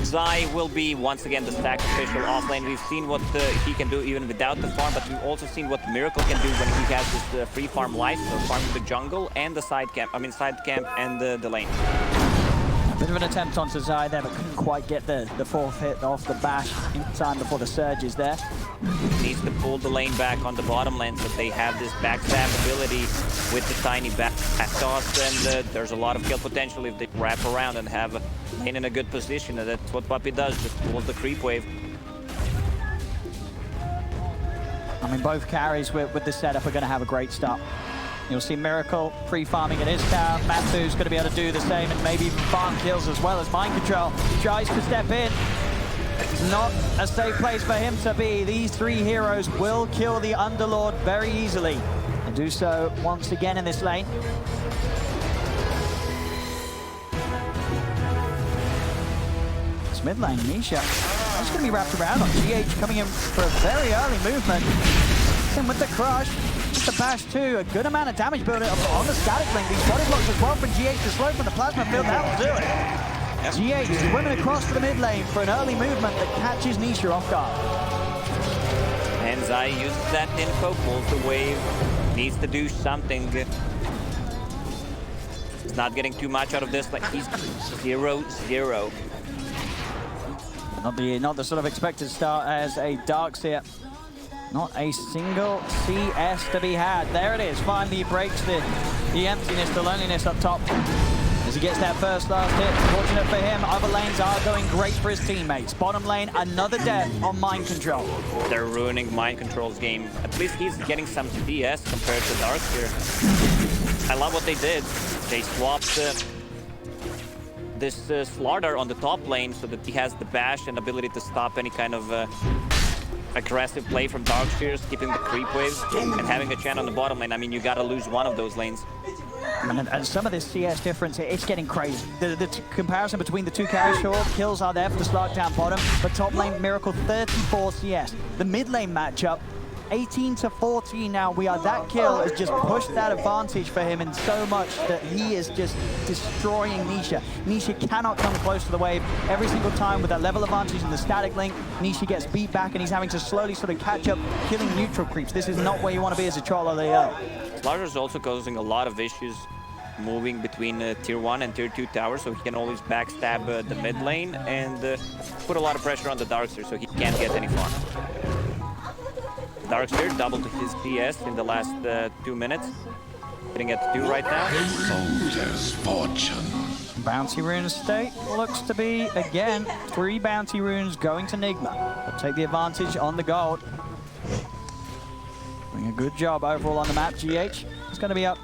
Zai will be once again the sacrificial offlane. We've seen what he can do even without the farm, but we've also seen what Miracle can do when he has this free farm life, so farming the jungle and the side camp and the lane. A bit of an attempt onto Zai there, but couldn't quite get the fourth hit off the bash in time before the surge is there. Needs to pull the lane back on the bottom lane so they have this backstab ability with the tiny back toss, and there's a lot of kill potential if they wrap around and have a lane in a good position, and that's what Puppey does, just pulls the creep wave. I mean, both carries with this setup are going to have a great start. You'll see Miracle pre-farming at his town. Matu's going to be able to do the same and maybe even farm kills as well as Mind Control tries to step in. It's not a safe place for him to be. These three heroes will kill the Underlord very easily and do so once again in this lane. It's mid lane, Nisha. That's going to be wrapped around on GH coming in for a very early movement. In with the crush. The bash too, a good amount of damage building up on the static link. These body blocks as well from GH to slow from the plasma field, that'll do it. GH swimming across to the mid lane for an early movement that catches Nisha off guard. And Zai uses that info, pulls the wave, needs to do something. He's not getting too much out of this, but he's 0-0. Not the sort of expected start as a Darkseer. Not a single CS to be had. There it is. Finally breaks the emptiness, the loneliness up top. As he gets that first last hit. Fortunate for him, other lanes are going great for his teammates. Bottom lane, another death on Mind Control. They're ruining Mind Control's game. At least he's getting some CS compared to Darkseer. I love what they did. They swapped this Slardar on the top lane so that he has the bash and ability to stop any kind of aggressive play from Darkseer, keeping the creep waves, and having a chant on the bottom lane. I mean, you gotta lose one of those lanes. And some of this CS difference, it's getting crazy. The comparison between the two carries, sure, kills are there for the Slark down bottom, but top lane, Miracle 34 CS. The mid lane matchup, 18 to 14 now. That kill has just pushed that advantage for him, and so much that he is just destroying Nisha. Nisha cannot come close to the wave. Every single time with that level advantage in the static link, Nisha gets beat back, and he's having to slowly sort of catch up, killing neutral creeps. This is not where you want to be as a troll early up. Slarder is also causing a lot of issues moving between tier 1 and tier 2 towers, so he can always backstab the mid lane and put a lot of pressure on the Darkster, so he can't get any farm. Darkster doubled his CS in the last 2 minutes. Sitting at 2 right now. Soldier's fortune. Bounty rune estate looks to be, again, 3 bounty runes going to Nigma. They'll take the advantage on the gold. Doing a good job overall on the map. GH is going to be up.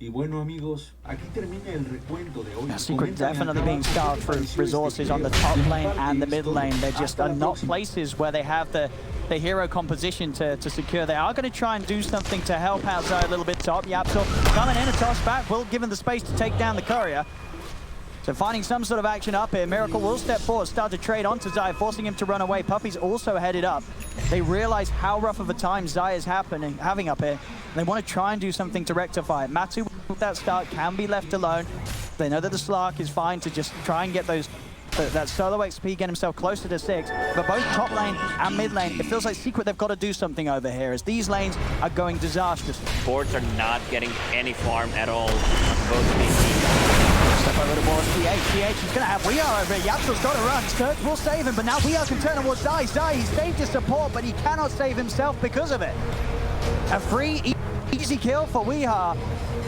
Y bueno, amigos, aquí termina el recuento de hoy. Secret definitely being starved for resources on the top lane and the mid lane. There just are not places where they have the hero composition to secure. They are going to try and do something to help out Zai a little bit top. Yapsel coming in, a toss back, will give him the space to take down the courier. So finding some sort of action up here. Miracle will step forward, start to trade onto Zai, forcing him to run away. Puppey's also headed up. They realize how rough of a time Zai is having up here. They want to try and do something to rectify it. Matu, with that start, can be left alone. They know that the Slark is fine to just try and get that solo XP, get himself closer to 6. But both top lane and mid lane, it feels like Secret they've got to do something over here, as these lanes are going disastrous. Boards are not getting any farm at all on both of these teams. Step over towards GH. He's going to have We Are over here. Yapsel's got to run. Sturge will save him, but now We Are can turn towards Zai. Zai, he saved his support, but he cannot save himself because of it. A free, easy kill for Weeha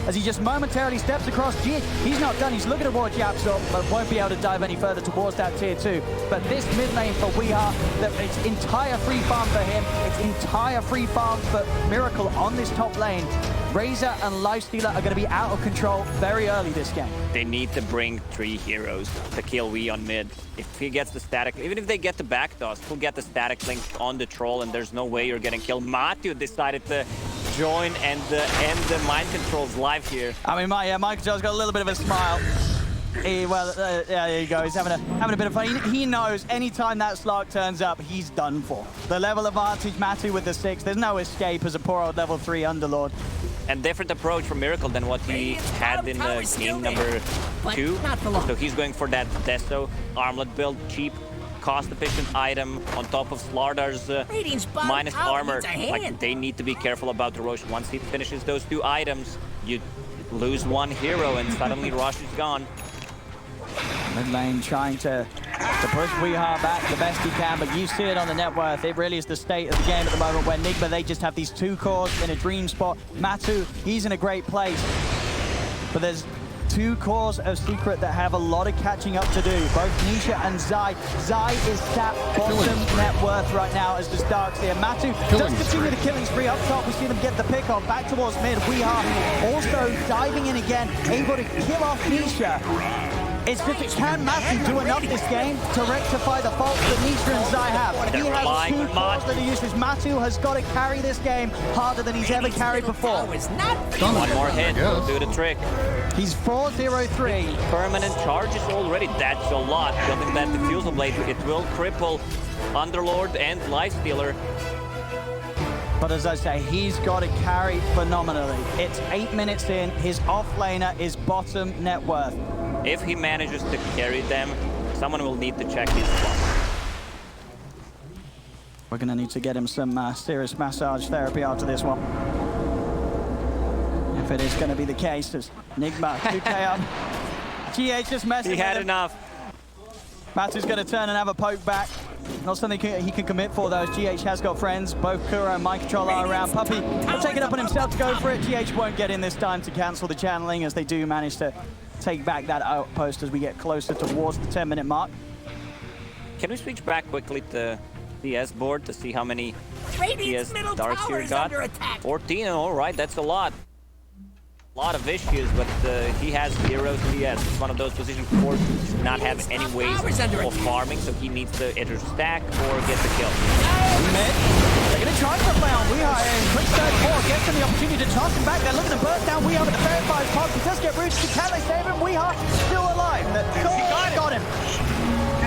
as he just momentarily steps across GH. He's not done. He's looking towards Yapsel, but won't be able to dive any further towards that tier 2. But this mid lane for Weeha, it's entire free farm for him. It's entire free farm for Miracle on this top lane. Razor and Lifestealer are going to be out of control very early this game. They need to bring 3 heroes to kill Wee on mid. If he gets the static, even if they get the back toss, he'll get the static link on the troll, and there's no way you're getting killed. Matthew decided to join and end the mind controls live here. I mean, mind control's got a little bit of a smile. Yeah, there you go. He's having a bit of fun. He knows anytime that Slark turns up, he's done for. The level advantage, Matu with the 6. There's no escape as a poor old level 3 Underlord. And different approach from Miracle than what he had in game number 2. So he's going for that Deso armlet build, cheap, cost-efficient item on top of Slardar's minus armor. Like, they need to be careful about the Rosh. Once he finishes those 2 items, you lose 1 hero and suddenly Rosh is gone. Mid lane trying to push Weeha back the best he can, but you see it on the net worth. It really is the state of the game at the moment where Nigma, they just have these 2 cores in a dream spot. Matu, he's in a great place. But there's 2 cores of Secret that have a lot of catching up to do. Both Nisha and Zai. Zai is sat bottom net worth right now as the Starks here. Matu does continue the killing spree up top. We see them get the pick off back towards mid. Weeha also diving in again, able to kill off Nisha. It's just, can Matu do enough this game to rectify the faults that Nisha and Zai have? He has 2 cores that he uses. Matu has got to carry this game harder than he's ever carried before. One more hit will do the trick. He's 4-0-3. Permanent charges already. That's a lot. Building that Diffusal Blade, it will cripple Underlord and Lifestealer. But as I say, he's got to carry phenomenally. It's 8 minutes in. His off-laner is bottom net worth. If he manages to carry them, someone will need to check his spot. We're going to need to get him some serious massage therapy after this one. If it is going to be the case, as Nigma 2K up. GH just messing with him. He had enough. Matu's going to turn and have a poke back. Not something he can commit for, though, as GH has got friends. Both Kuro and Mind Control are around. Puppey will take it up on himself to go for it. GH won't get in this time to cancel the channeling, as they do manage to take back that outpost as we get closer towards the 10-minute mark. Can we switch back quickly to CS board to see how many CS Darks here got? 14, all right, that's a lot. a lot of issues, but he has heroes. He has one of those positions forced to not have any ways of farming, so he needs to either stack or get the kill. Mid. They're going to try to play on Weeha here. Quick surge forward, gets them the opportunity to toss him back. They're looking to burst down Weeha, but the very fire pop. He does get rooted. Can they save him? Weeha still alive. Got him.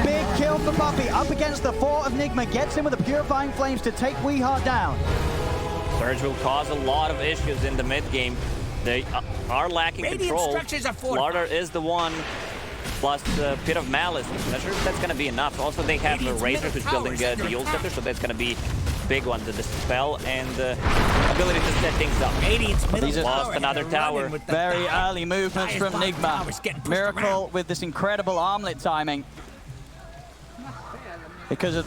Big kill for Puppey. Up against the fort of Nigma. Gets him with the Purifying Flames to take Weeha down. Surge will cause a lot of issues in the mid game. They are lacking control. Slardar is the one, plus Pit of Malice. I'm not sure if that's going to be enough. Also, they have a Razor who's building the Ult Scepter, so that's going to be big one. The Dispel and the ability to set things up. These lost another tower. Very early movements from Nigma. Miracle with this incredible armlet timing. Because of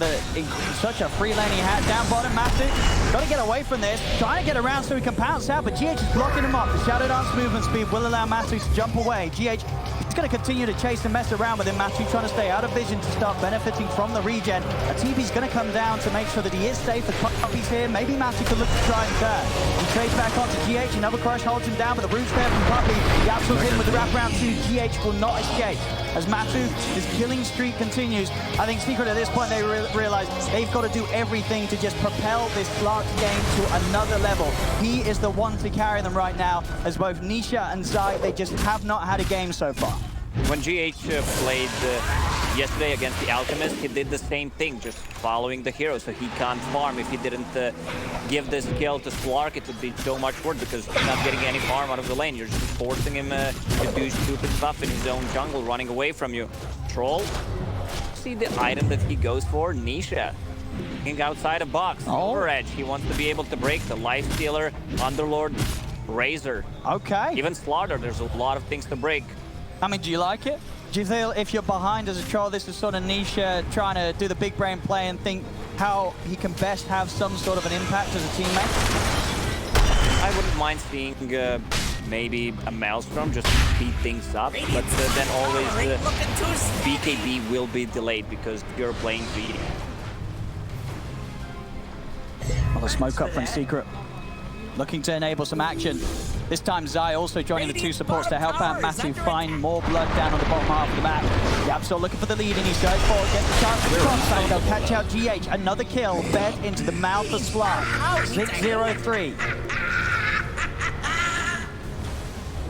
such a free lane he had down bottom. Matthew got to get away from this, trying to get around so he can pounce out, but GH is blocking him off. The Shadow Dance movement speed will allow Matthew to jump away. GH is going to continue to chase and mess around with him. Matthew trying to stay out of vision to start benefiting from the regen. A TP's going to come down to make sure that he is safe as Puppey's here. Maybe Matthew can look to try and turn. He trades back onto GH, another crush holds him down, but the root's there from Puppey. He absolves in with the wraparound 2. GH will not escape. As Matthew, his killing streak continues, I think Secret at this point they realize they've got to do everything to just propel this Slark game to another level. He is the one to carry them right now, as both Nisha and Zai, they just have not had a game so far. When GH played yesterday against the Alchemist, he did the same thing, just following the hero, so he can't farm. If he didn't give this kill to Slark, it would be so much worse because he's not getting any farm out of the lane. You're just forcing him to do stupid stuff in his own jungle, running away from you. Troll, see the item that he goes for? Nisha. Looking outside a box. Over edge. He wants to be able to break the Lifestealer, Underlord, Razor. Okay. Even Slardar, there's a lot of things to break. I mean, do you like it? Do you feel if you're behind as a troll, this is sort of Nisha trying to do the big brain play and think how he can best have some sort of an impact as a teammate? I wouldn't mind seeing maybe a Maelstrom just to speed things up, but then always BKB will be delayed because you're playing greedy. Well, the smoke up from Secret. Looking to enable some action. This time Zai also joining the two supports to help out Matthew find more blood down on the bottom half of the map. Yabso looking for the lead and he goes forward, gets the chance to cross. They'll catch out GH. Another kill fed into the mouth of Slark. 6-0-3.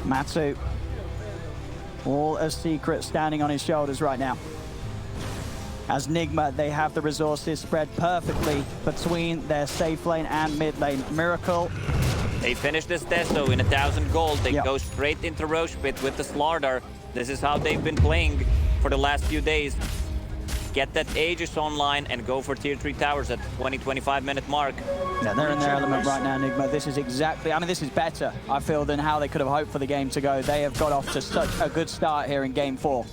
Matsu, all a Secret standing on his shoulders right now. As Nigma, they have the resources spread perfectly between their safe lane and mid lane. Miracle. They finish this Testo in 1,000 gold. They go straight into Roche Pit with the Slardar. This is how they've been playing for the last few days. Get that Aegis online and go for tier 3 towers at 20-25 minute mark. Yeah, they're in their element right now, Nigma. This is exactly, I mean, this is better, I feel, than how they could have hoped for the game to go. They have got off to such a good start here in game 4.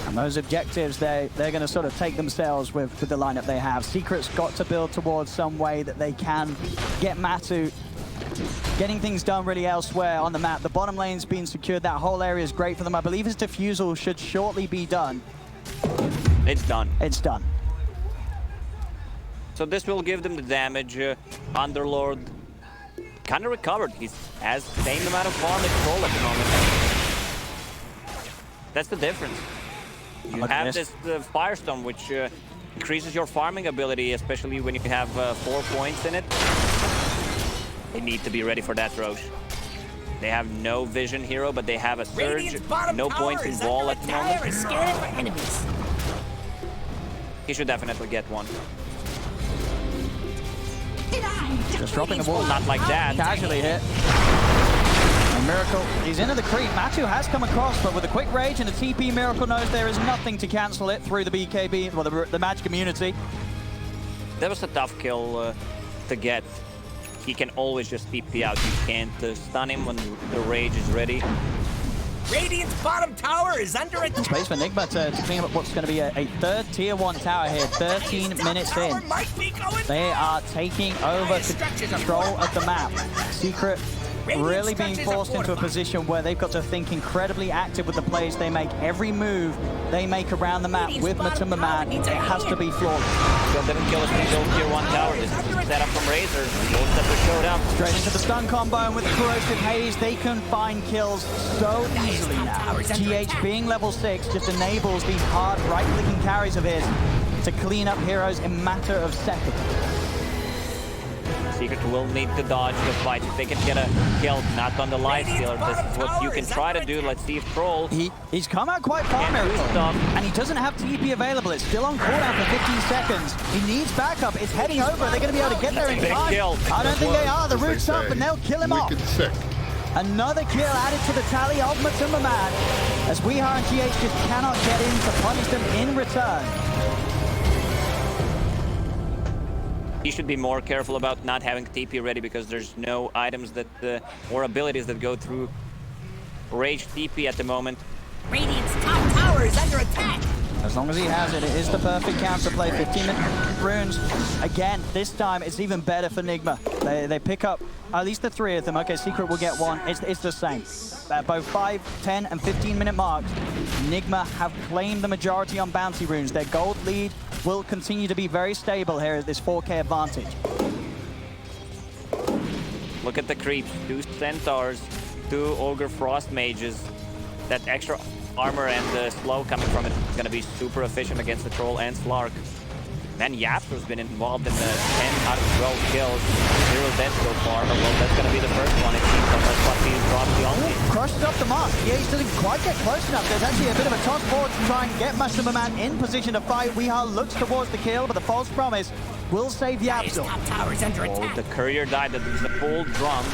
And those objectives, they're going to sort of take themselves with the lineup they have. Secret's got to build towards some way that they can get Matu getting things done really elsewhere on the map. The bottom lane's been secured. That whole area is great for them. I believe his defusal should shortly be done. It's done. It's done. So this will give them the damage. Underlord kind of recovered. He has the same amount of farm as Troll at the moment. That's the difference. You have this Firestone, which increases your farming ability, especially when you have 4 points in it. They need to be ready for that, Roche. They have no vision hero, but they have a Surge, no points in wall at the moment. He should definitely get one. Just dropping the wall. Not like that. Casually hit. And Miracle, he's into the creep. Matu has come across, but with a quick rage and a TP, Miracle knows there is nothing to cancel it through the BKB, well, the magic immunity. That was a tough kill to get. He can always just TP out. You can't stun him when the rage is ready. Radiant's bottom tower is under attack. Space for Nigma to clean up what's going to be a third tier 1 tower here, 13 minutes in. They are taking over control of the map. Secret really being forced into a position where they've got to think incredibly active with the plays they make. Every move they make around the map with Matuma Man, it has to be flawless. Still didn't kill a single tier 1 tower. This is a setup from Razor. Wolves that were showed up. Straight into the stun combo, and with the Corrosive Haze, they can find kills so easily now. GH being level 6 just enables these hard right-clicking carries of his to clean up heroes in a matter of seconds. Secret will need to dodge the fight if they can get a kill, not on the life stealer. This is what you can try to do. Let's see if Troll... He's come out quite far, and he doesn't have TP available. It's still on cooldown for 15 seconds. He needs backup. It's heading over. They're going to be able to get there in time. I don't think they are. The root's up, and they'll kill him off. Sick. Another kill added to the tally of Matuma Man, as Weeha and GH just cannot get in to punish them in return. He should be more careful about not having TP ready, because there's no items that or abilities that go through Rage TP at the moment. Radiant's top tower is under attack. As long as he has it, it is the perfect counterplay. 15-minute runes. Again, this time it's even better for Nigma. They pick up at least the 3 of them. Okay, Secret will get 1. It's the same. At both 5, 10, and 15-minute marks, Nigma have claimed the majority on bounty runes. Their gold lead will continue to be very stable here at this 4K advantage. Look at the creeps. 2 centaurs, 2 ogre frost mages. That extra armor and the slow coming from it is going to be super efficient against the Troll and Slark. Man, Yapster's been involved in 10 out of 12 kills. 0 deaths so far, but well, that's going to be the first one. It seems unless Puppy drops the ulti. Crushes up the mark. Yeah, he doesn't quite get close enough. There's actually a bit of a toss forward to try and get Matuma Man in position to fight. Weeha looks towards the kill, but the false promise will save Yapster. Oh, the courier died. That is the full drum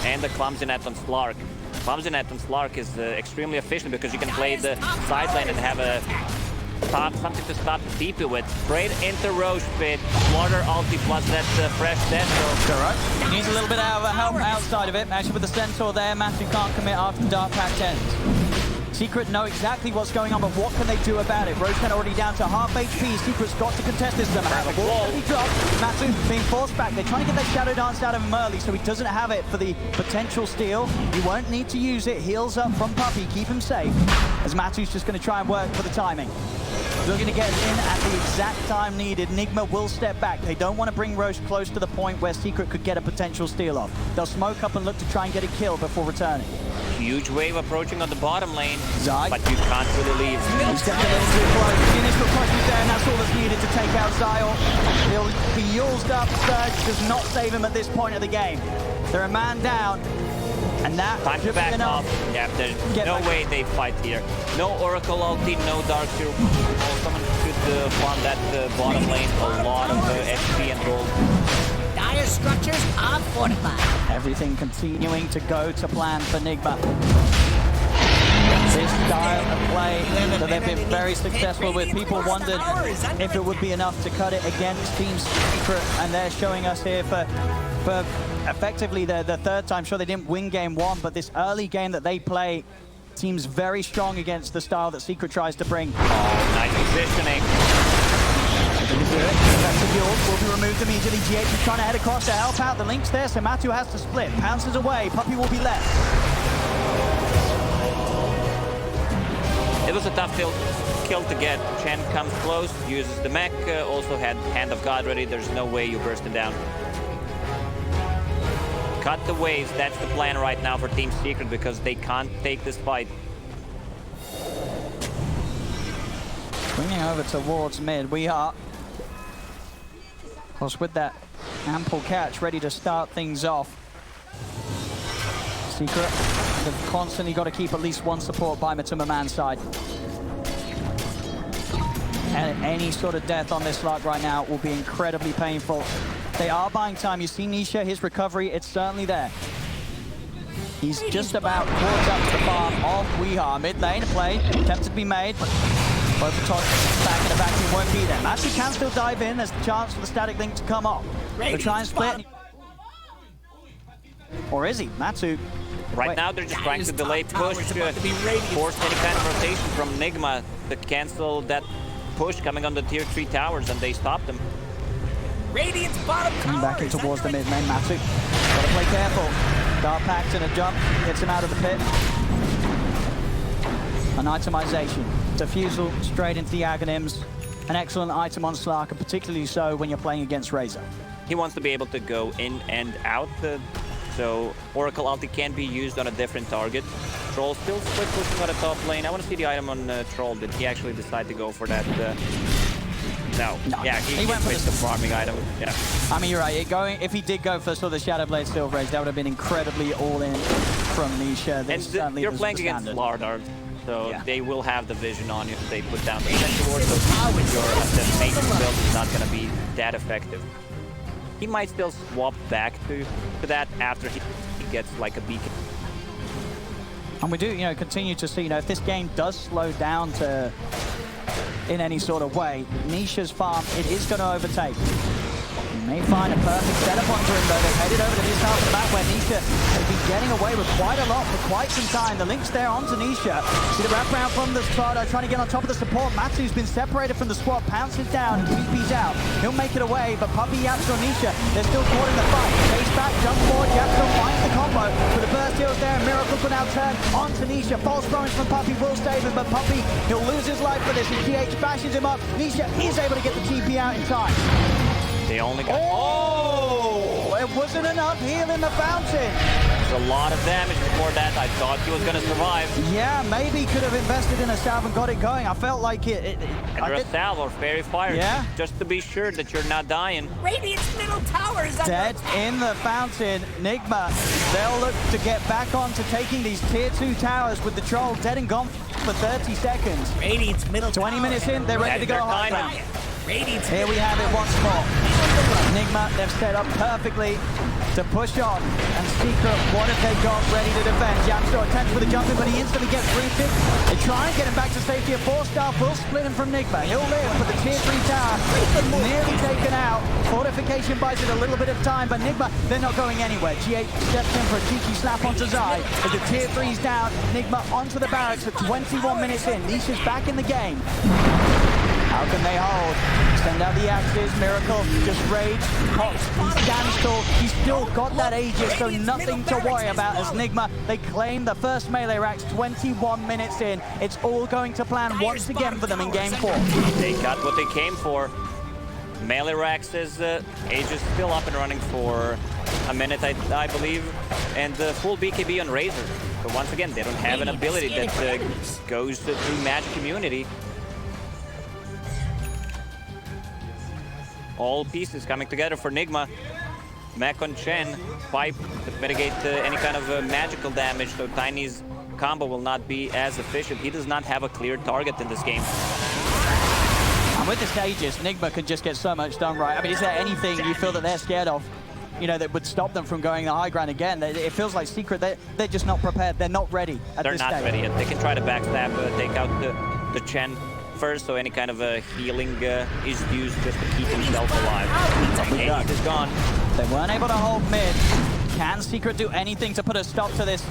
and the clumsy net on Slark. Clumsy net on Slark is extremely efficient because you can play the side lane and have a something to stop the TP with. Straight into Roche Pit. Slaughter ulti plus that fresh death. So he needs a little bit of help outside of it. Actually, with the Centaur there, Matthew can't commit after the Dark Pact ends. Secret know exactly what's going on, but what can they do about it? Roshan already down to half HP. Secret's got to contest this somehow. The ball he dropped. Matsu being forced back. They're trying to get that Shadow Dance out of him early, so he doesn't have it for the potential steal. He won't need to use it. Heals up from Puppy, keep him safe. As Matsu's just going to try and work for the timing. Looking to get in at the exact time needed. Nigma will step back. They don't want to bring Roche close to the point where Secret could get a potential steal off. They'll smoke up and look to try and get a kill before returning. Huge wave approaching on the bottom lane, Zai. but you can't really leave. He stepped a little too close. The initial push was there, and that's all that's needed to take out Zyle. He'll be used up. Surge does not save him at this point of the game. They're a man down, and that time to back off. Yeah, there's no way they fight here. No Oracle ulti, no Dark Zero. Someone should farm that bottom lane. A lot of HP and gold. Dire structures are fortified. Everything continuing to go to plan for Nigma. This style of play that they've been very successful with. People wondered if it would be enough to cut it against Team Secret, and they're showing us here for effectively the 3rd time. Sure, they didn't win game 1, but this early game that they play seems very strong against the style that Secret tries to bring. Oh, nice positioning. Defensive York will be removed immediately. GH is trying to head across to help out. The link's there, so Matthew has to split. Pounces away. Puppy will be left. It was a tough kill to get. Chen comes close, uses the mech, also had Hand of God ready. There's no way you burst him down. Cut the waves. That's the plan right now for Team Secret, because they can't take this fight. Swinging over towards mid. We are, of course, with that ample catch ready to start things off. Secret, they've constantly got to keep at least one support by Matuma Man's side. And any sort of death on this Slark right now will be incredibly painful. They are buying time. You see Nisha, his recovery, it's certainly there. He's just about caught up to the farm of Weeha. Mid lane, play, attempted to be made. Both the top back in the vacuum won't be there. Matsu can still dive in. There's a chance for the static link to come off. They'll try and split. Or is he? Matsu. Right now they're just trying to delay push, force any kind of rotation from Nigma to cancel that push coming on the tier 3 towers, and they stopped them. Radiant's bottom tower back in towards the mid lane. Matsu. Gotta play careful. Dark Pact and a jump gets him out of the pit. An itemization. Defusal straight into the Aghanims. An excellent item on Slark, and particularly so when you're playing against Razor. He wants to be able to go in and out, so Oracle ulti can be used on a different target. Troll still split pushing on the top lane. I want to see the item on Troll. Did he actually decide to go for that? No. Yeah, he went for the farming item. Yeah. I mean, you're right. If he did go for sort of the Shadow Blade Silver Age, that would have been incredibly all-in from Nisha. And you're playing against Lardard. So they will have the vision on you if they put down the Sentry Ward, so your maintenance build is not going to be that effective. He might still swap back to that after he gets like a beacon. And we do, continue to see, if this game does slow down in any sort of way, Nisha's farm, it is going to overtake. May find a perfect setup on Grimbo. They've headed over to this half of the map where Nisha has been getting away with quite a lot for quite some time. The link's there onto Nisha. See the wraparound from the Sparta trying to get on top of the support. Matsu's been separated from the squad, pounces down, and TP's out. He'll make it away, but Puppey, Yapster, and Nisha, they're still caught in the fight. Chase back, jump forward, Yapster finds the combo. With the burst heals there, and Miracle will now turn onto Nisha. False promise from Puppey will save him, but Puppey, he'll lose his life for this. And GH bashes him up. Nisha is able to get the TP out in time. They only got... Oh! It wasn't enough heal in the fountain. There's a lot of damage before that. I thought he was going to survive. Yeah, maybe could have invested in a salve and got it going. I felt like it Either a salve or fairy fire. Yeah. Just to be sure that you're not dying. Radiant's middle tower is dead in the fountain. Nigma, they'll look to get back on to taking these tier 2 towers with the Troll dead and gone for 30 seconds. Radiant's middle 20 minutes in, they're ready to go high ground. Here we have it once more. Nigma, they've set up perfectly to push on. And Secret, what have they got ready to defend? Jamstor attempts with a jump in, but he instantly gets rooted. They try and get him back to safety. A 4-star will split him from Nigma. He'll live, but the tier 3 tower nearly taken out. Fortification buys it a little bit of time, but Nigma, they're not going anywhere. GH steps in for a cheeky slap onto Zai. As the tier 3's down, Nigma onto the barracks at 21 minutes in. Nisha's back in the game. How can they hold? Send out the axes. Miracle just rage. Pops. He stands tall. He's still got that Aegis, so nothing to worry about as Nigma. They claim the first melee racks 21 minutes in. It's all going to plan once again for them in game 4. They got what they came for. Melee racks is Aegis still up and running for a minute, I believe. And full BKB on Razor. But once again, they don't have an ability that goes through magic immunity. All pieces coming together for Nigma. Mech on Chen, pipe to mitigate any kind of magical damage, so Tiny's combo will not be as efficient. He does not have a clear target in this game. And with the Aegis, Nigma could just get so much done right. I mean, is there anything you feel that they're scared of, that would stop them from going the high ground again? It feels like Secret, they're just not prepared. They're not ready at this stage. They're not ready yet. They can try to backstab, take out the Chen first, so any kind of healing is used just to keep himself alive. Aegis is gone. They weren't able to hold mid. Can Secret do anything to put a stop to this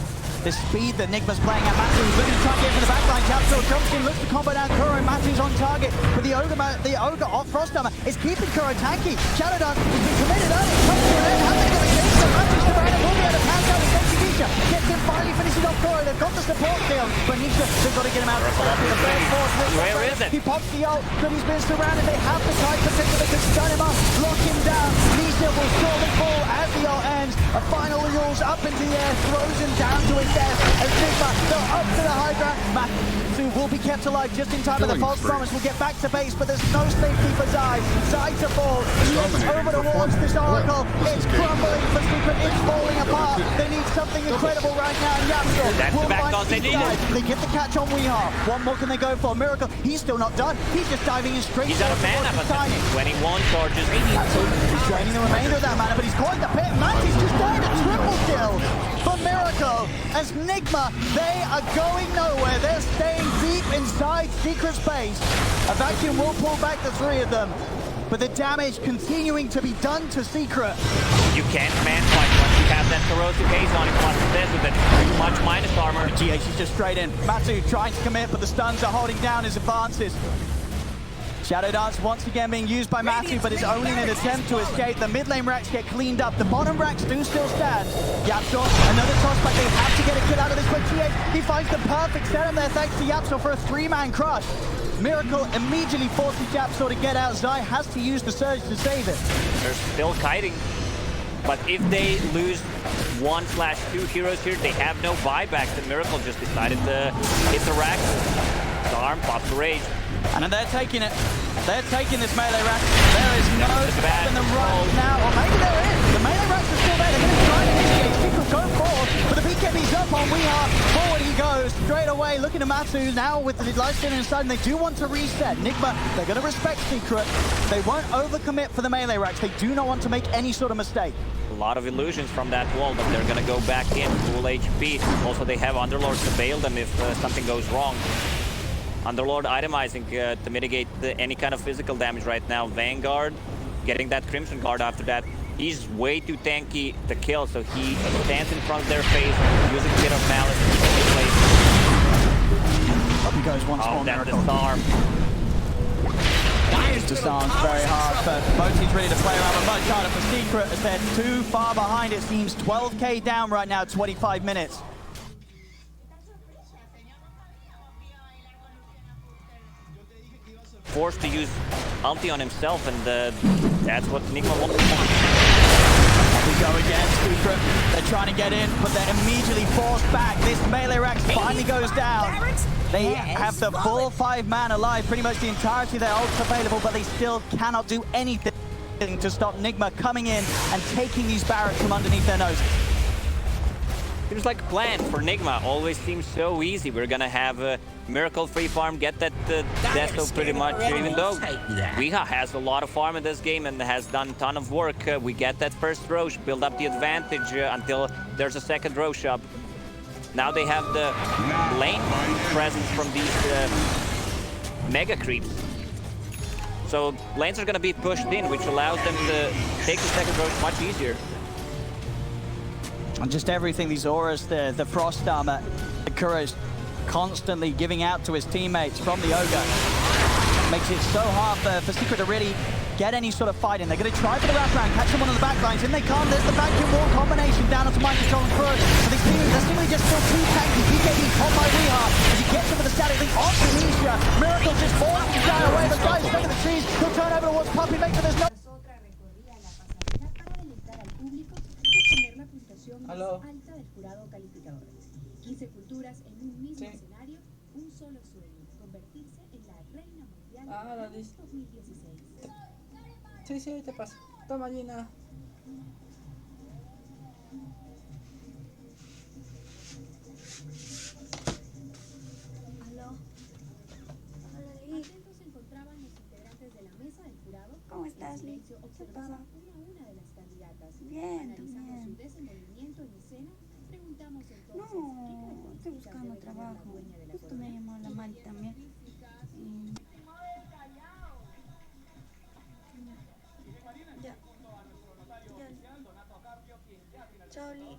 speed that Nigma's playing at? Matsu's looking to try and get into the backline. Capsule jumps in, looks to combo down Kuro. Matsu's on target, but the Ogre off Frost Armor is keeping Kuro tanky. Shadow Dance has been committed early. Comes to an end. How they going to change the Matsu's surrounded? Will be able to pass out against Nisha. Gets him, finally finishes off Kuro. They've got the support field, but Nisha, they've got to get him out of the first force. Where is it? He pops the ult, but he's been surrounded. They have the kite protector. They can stun him up, lock him down. Nisha will surely fall as the ult ends. A final Yules up into the air, throws him down to his death. As Nigma, they're up to the high ground. Matsu will be kept alive just in time, but the false promise will get back to base, but there's no safety for Zai. Zai to fall. He is over towards this Oracle. It's crumbling for Secret. It's falling apart. They need something incredible right now. Yapstor will find they need. They get the catch on Weehar. What more can they go for? Miracle, he's still not done. He's just diving in straight. He's out of mana, but 21 charges. He's draining the remainder of that mana, but he's caught in the pit. Matty's just died a triple kill for Miracle. As Nigma, they are going nowhere. They're staying deep inside Secret's base. A vacuum will pull back the 3 of them, but the damage continuing to be done to Secret. You can't man fight once you have that corrosive haze on it, plus this with it too much minus armor. GH is just straight in. Matsu trying to commit, but the stuns are holding down his advances. Shadow Dance once again being used by Matthew, but it's only in an attempt to escape. The mid lane racks get cleaned up. The bottom racks do still stand. Yapsor, another toss, but they have to get a kill out of this quick. He finds the perfect setup there thanks to Yapsor for a 3-man crush. Miracle immediately forces Yapsor to get out. Zai has to use the surge to save it. They're still kiting. But if they lose 1/2 heroes here, they have no buybacks. And Miracle just decided to hit the rack. The arm pops the rage. And then they're taking it. They're taking this melee rack. There is no stopping them right now. Or maybe there is. The melee racks are still there. They're going to try and initiate. Secret go forward. But the BKB's up on Weeha. Forward he goes. Straight away looking at Matsu now with the light spinning inside. And they do want to reset. Nigma, they're going to respect Secret. They won't overcommit for the melee racks. They do not want to make any sort of mistake. A lot of illusions from that wall, but they're going to go back in full HP. Also, they have Underlords to bail them if something goes wrong. Underlord itemizing to mitigate any kind of physical damage right now. Vanguard getting that Crimson Guard after that. He's way too tanky to kill, so he stands in front of their face, using a bit of malice. Up he goes once more. That disarm. Disarm's very hard, but Moti's ready to play around, but much harder for Secret as they're too far behind. It seems 12k down right now, 25 minutes. Forced to use ulti on himself, and that's what Nigma wants. We go again, Secret. They're trying to get in, but they're immediately forced back. This melee rack finally goes down. They have the full 5-man alive, pretty much the entirety of their ults available, but they still cannot do anything to stop Nigma coming in and taking these barracks from underneath their noses. Seems like a plan for Nigma. Always seems so easy. We're gonna have a Miracle free farm, get that Desto pretty much, even though Weeha has a lot of farm in this game and has done a ton of work. We get that first Rosh, build up the advantage until there's a second Rosh up. Now they have the lane presence from these mega creeps. So lanes are gonna be pushed in, which allows them to take the second Rosh much easier. And just everything, these auras, the frost armor, the Kuro's constantly giving out to his teammates from the Ogre. Makes it so hard for Secret to really get any sort of fight in. They're going to try for the wraparound, catch him on the back lines, and they can't. There's the vacuum wall combination down onto mind control and Kuro. So they're seemingly just still too tanky. BKB caught by Weeha as he gets him with the static link off to Nisha. Miracle just forced to down away, but guys stuck in the trees. He'll turn over towards Puppy, make sure there's no... Aló. Alta del jurado calificador. 15 culturas en un mismo escenario, un solo sueño, convertirse en la reina mundial en 2016. Sí, te pasa. Toma, Gina. Aló. Hola, Lee. Atentos se encontraban los integrantes de la mesa del jurado. ¿Cómo estás, Lee? Observaban una de las candidatas. Bien, Analizamos su bien. desenvolvimiento en escena. Preguntamos entonces No, estoy buscando trabajo. Justo me llamó la Mari también. Ya. Chao, Lee.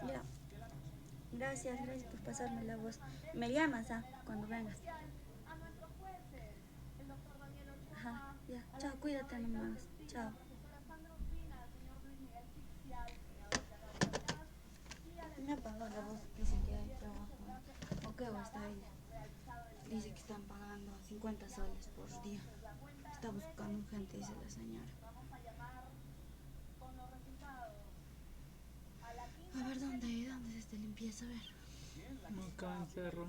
Ya. Gracias por pasarme la voz. Me llamas, cuando vengas. Ajá, ya. Chao, cuídate nomás. Chao. Me apagó la voz, dice que hay trabajo. ¿O qué va está ella? Dice que están pagando 50 soles por día. Está buscando gente, dice la señora. A ver, ¿dónde es esta limpieza? A ver. Acá en cerro.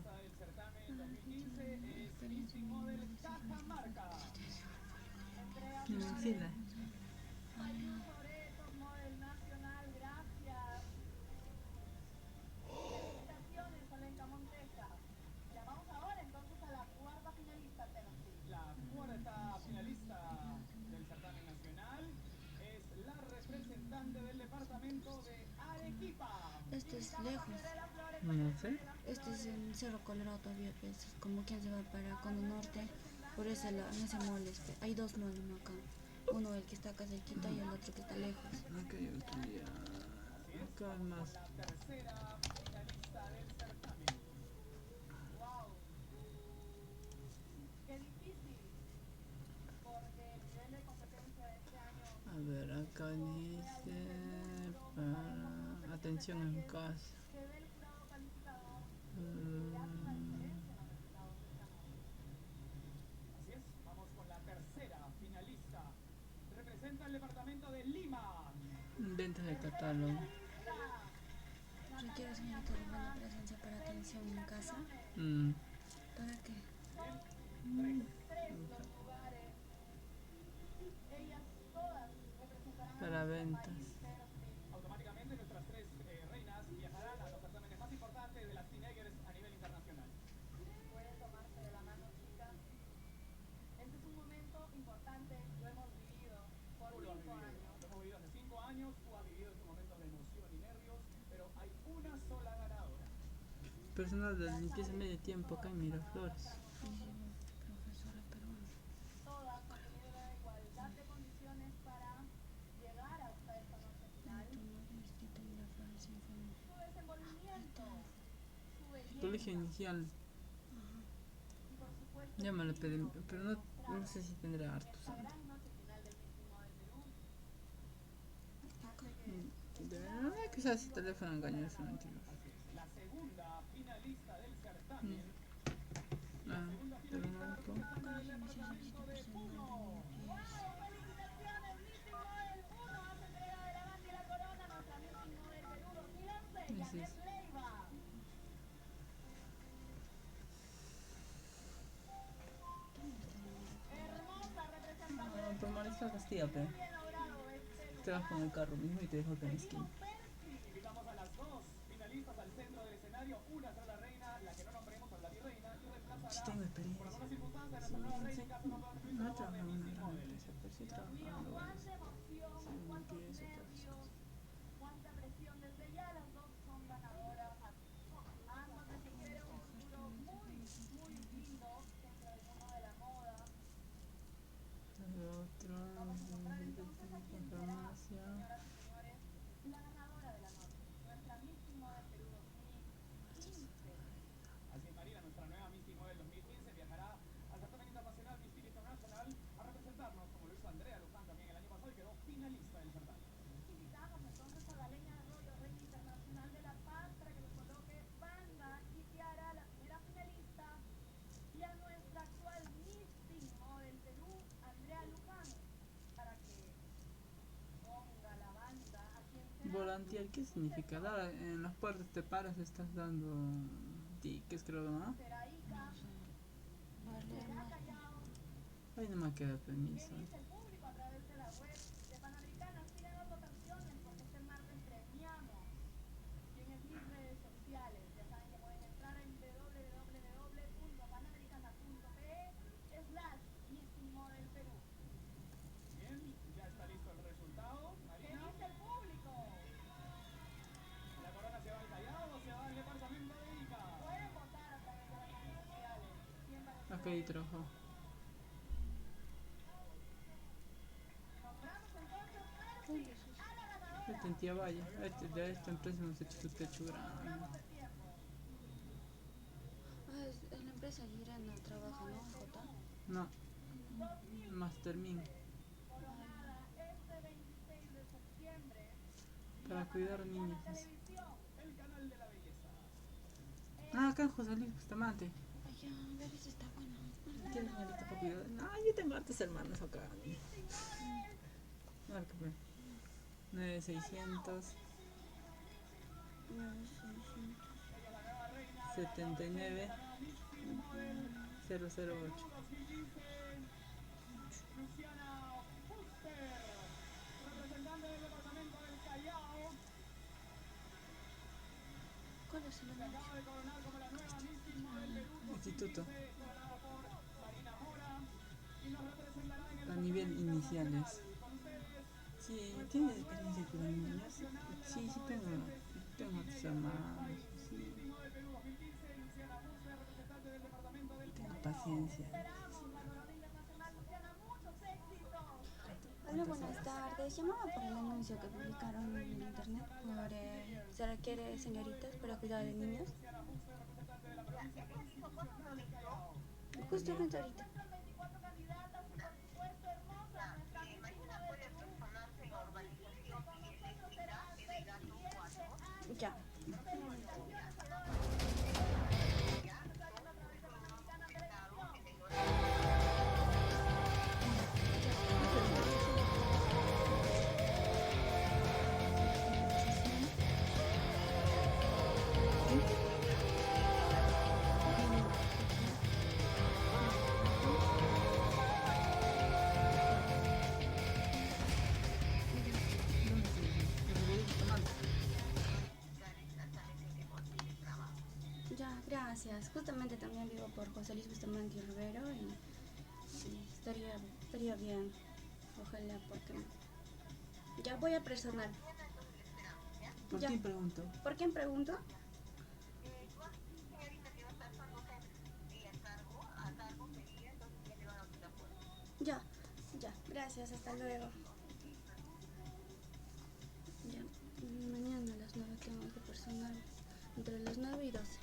Este es lejos. No sé. Este es en Cerro Colorado todavía, que es como quien se va para Cono Norte. Por ese lado, en ese mall hay dos malls acá. Uno el que está acá cerquita y el otro que está lejos. Acá hay otro día. Acá hay más. atención en casa. Así es, vamos con la tercera finalista. Representa el departamento de Lima. Ventas de catálogo. Requiere señorita de buena presencia para atención en casa. ¿Para qué? Para ventas. Automáticamente nuestras tres reinas viajarán a los certámenes más importantes de las teenagers a nivel internacional. Pueden tomarse de la mano, chicas. Este es un momento importante, lo hemos vivido por 5 años. Lo hemos vivido hace 5 años, tú has vivido estos momentos de emoción y nervios, pero hay una sola ganadora. Personal de limpieza medio tiempo acá en Miraflores. Profesora peruana. Todas han tenido la igualdad de condiciones para llegar hasta esta noche final. Su desenvolvimiento, su belleza. Colegio inicial. Y por supuesto, Ya me lo pedí, pero no sé si tendrá hartos esta años. gran noche final del mismo del Perú. De verdad, quizás ese teléfono engañó es mentiroso. La segunda finalista del certamen. Pero no lo puedo. ¡Felicitaciones, Miss Model 1! Hace entrega de la banda y la corona a nuestra Miss Model Perú 2011, Janet Leiva. Hermosa representación. Por Marisol Castilla, pero te vas con el carro mismo y te dejo acá en la esquina. Invitamos a las dos finalistas al centro del escenario. Una será la reina, la que no nombremos a la virreina, y reemplazará Tengo experiencia. por algunas circunstancias nuestra nueva reina en caso no pueda cumplir su No labor trabajo de en una Miss gran Model. empresa, pero sí trabajo en Cuánta lugares. emoción, cuántos nervios, cuánta presión. Desde ya las dos son ganadoras. Ambas les espera un futuro muy, muy lindo dentro del mundo de la moda. El otro, farmacia. Señoras y señores, la ganadora de la noche, nuestra Miss Model Perú 2015. Así es, Marina, nuestra nueva Miss Model 2015 viajará al certamen internacional Miss International a representarnos, como lo hizo Andrea Luján también el año pasado y quedó finalista del certamen. Invitamos entonces a la Leña de Arroyo, Reina Internacional de La Paz, para que nos coloque banda y tiara, la primera finalista, y a nuestra actual Miss Model Perú, Andrea Luján, para que ponga la banda a quien será. Volantear, ¿qué significa? Dar en las puertas te paras, estás dando tickets, creo, ¿no? Será Ica, será Callao. Ahí no me queda permiso. ¿Qué dice el público a través de la web de Panamericanas? Tienen las votaciones porque este martes premiamos. Tienen mis redes sociales, ya saben que pueden entrar en www.panamericana.pe/Miss Perú. Bien, ya está listo el resultado. ¿Qué Marina, dice el público? ¿la corona se va al Callao o se va al departamento de Ica? Pueden votar a través de las redes sociales. ¿Quién va a decir? Acá hay trabajo. Nombramos entonces a la ganadora. Este en Tía Valle. De esta empresa nos ha hecho su techo grande. Nombramos el tiempo. En la empresa Gira no trabaja, ¿no? J. No. Mastermin. Coronada este 26 de septiembre. Para cuidar niños. Televisión. El canal de la belleza. Ah, acá en José Luis Bustamante. Ay, ya, a ver si está bueno. ¿Tienes maleta para cuidar? No, yo tengo hartos hermanos acá. Márcame. 9600 79 008. Luciana Fuster, representante del departamento del Callao. ¿Cuál es el Se nombre? acaba de coronar como la nueva Miss Model Perú 2015, Instituto. coronada por Marina Mora, y nos representará en el A nivel iniciales. con ustedes. Sí, ¿tienes experiencia con niños? Sí, sí tengo hartos hermanos. Sí. Miss Model Perú 2015, Luciana Fuster, representante del departamento del Tengo Callao. paciencia. Esperamos la corona internacional, Luciana, muchos éxitos. Hola, buenas tardes. Llamaba por el anuncio que publicaron en internet por se requiere señoritas para cuidar de niños. Justamente ahorita. 24 candidatas y por supuesto hermosas nuestra Miss Model Perú. Con nosotros será hasta el siguiente año. gracias. Justamente también vivo por José Luis Bustamante y Rivero y estaría bien. Ojalá, porque ya voy a personal. ¿Por quién pregunto? ¿Por quién pregunto? Ya, gracias, hasta luego. Ya, mañana a las 9 tengo que personal, entre las 9 y 12.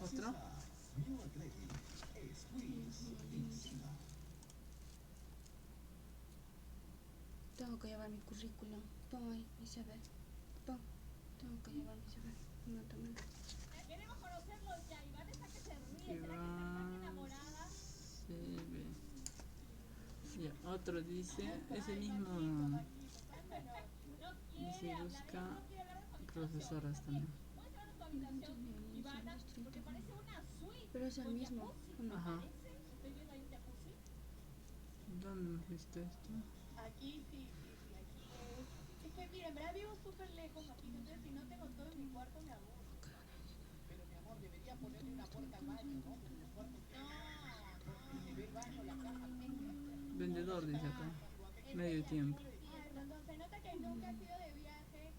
¿Otro? Tengo que llevar mi currículum. Toma ahí, mi CV. Toma. Tengo que llevar mi CV. No, también. Queremos conocerlos ya, Iván, esa que se ríe, Iván, ¿será que está tan enamorada? CV. Ya, otro dice, ese mismo dice busca profesoras también. Pero es el mismo. ¿No? Ajá. ¿Dónde hemos visto esto? Aquí sí, aquí es que mira, en verdad vivo súper lejos, aquí, entonces si no tengo todo en mi cuarto me aburro. Pero mi amor, debería ponerle una puerta al baño, ¿no? Porque los cuartos... No, se ve el baño, la cama, Vendedor dice acá. Medio tiempo. Se nota que nunca ha sido de viaje,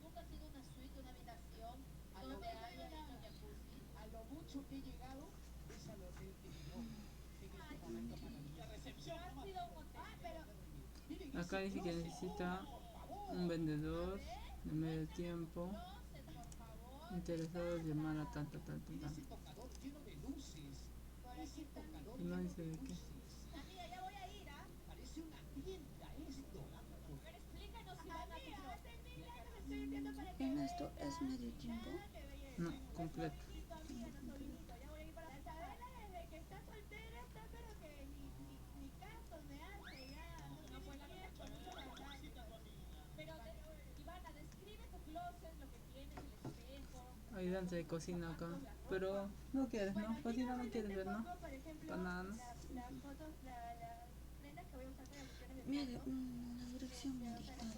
Nunca ha sido una suite, una habitación, donde haya un jacuzzi. A lo mucho que he llegado es al hotel que llegó. La recepción ha sido un hotel. Acá dice que necesita un vendedor de medio tiempo. Interesados llamar a tal. Y no dice de qué. Amiga, ya voy a ir, ¿ah? Parece una tienda esto. Pero explícanos si van a tu show. Hace 1000 años me estoy viendo para que... ¿En esto es medio tiempo? No, completo. Ya voy a ir para... La Isabela desde que está soltera está pero que ni caso me hace ya. No fue la que con mucho contacto. Pero, Ivana, describe tu closet, lo que tienes, el espejo. Ayudante de cocina acá. Pero no quieres, ¿no? Cocina no quieres ver, ¿no? Para nada, ¿no? Las fotos, las prendas que voy a usar para las sesiones de Mira, fotos. la dirección me dictaba.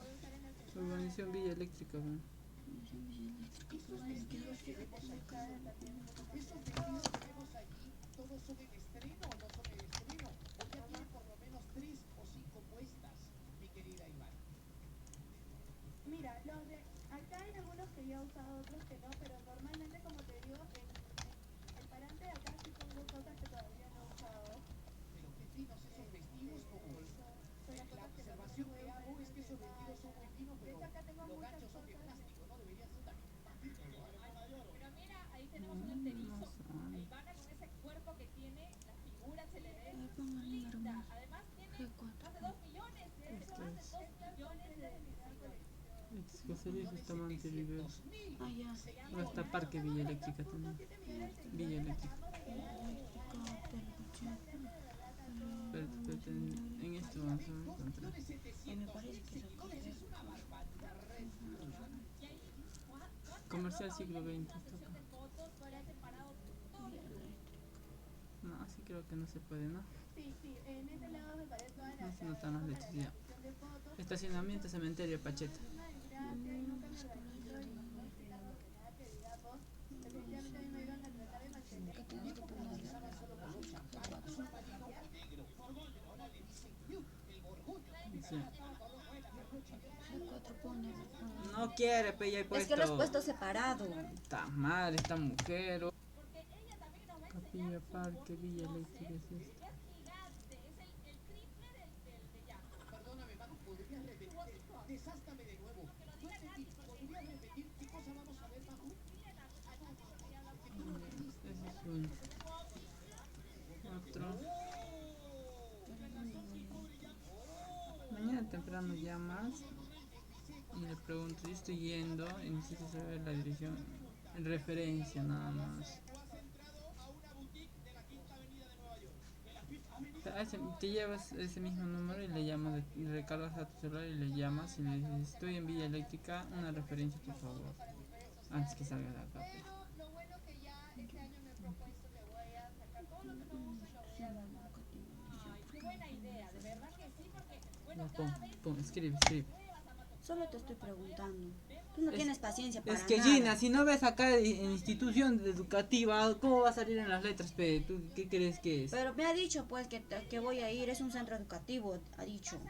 Urbanización Villa Eléctrica, ¿no? Esos vestidos que vemos allí, ¿todos son en estreno o no son en estreno? O ya tienen por lo menos 3 o 5 puestas, mi querida Iván. Mira, acá hay algunos que ya he usado, otros que no, pero normalmente, como te digo, el parante de acá sí pongo cosas que todavía no he usado. Pero qué finos esos vestidos, como la observación que hago es que esos vestidos son muy finos, pero los ganchos son de plástico, ¿no? Deberían ser también más finos. Pero mira, ahí tenemos un enterizo. Ivana con ese cuerpo que tiene, la figura se le ve linda. Además tiene más de 2 millones, más de 2 millones de seguidores. José Luis Bustamante Rivero. Ah, ya. Hasta Parque Villa Eléctrica también. Villa Eléctrica. Espérate, en esto vamos a encontrar. Me parece que es Comercial siglo XX. Está acá. No, así creo que no se puede, ¿no? Sí, en este lado me parece toda la... No se notan las letras ya. Estacionamiento Cementerio Pacheta. Sí. No quiere, pe, ya he puesto. Es que lo has puesto separado. Está madre, esta mujer. Capilla Parque, Villa Eléctrica, es esto. Perdóname, Manu, ¿podrías repetir? Deshástame de nuevo. No entendí. ¿Podrías repetir qué cosa vamos a ver, Manu? Ese es uno. Otro. Mañana temprano llamas y le pregunto, yo estoy yendo y necesito saber la dirección, en referencia nada más. Te llevas ese mismo número y le llamas, recargas a tu celular y le llamas y le dices, estoy en Villa Eléctrica, una referencia por favor, antes que salga de acá. Lo bueno que ya este año me he propuesto que voy a sacar todo lo que no uso y lo voy a dar. Ya, pon, escribe. Solo te estoy preguntando. Tú no tienes paciencia para Es que nada. Gina, si no ves acá en institución educativa, ¿cómo va a salir en las letras, pe? ¿Tú qué crees que es? Pero me ha dicho pues que voy a ir, es un centro educativo, ha dicho.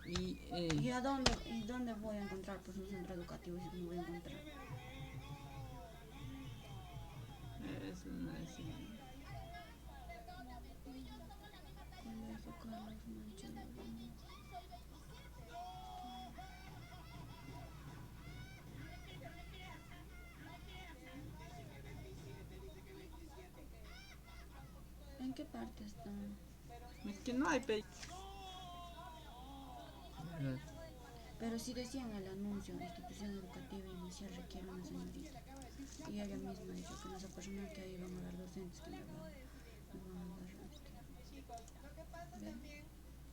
¿Y a dónde voy a encontrar pues un centro educativo si no voy a encontrar? Es una ¿En qué parte está? Es que no hay pe... Pero si decían el anuncio, institución educativa inicial requiere una señorita. Y ella misma ha dicho que no es personal, que ahí van a haber docentes que me van a dar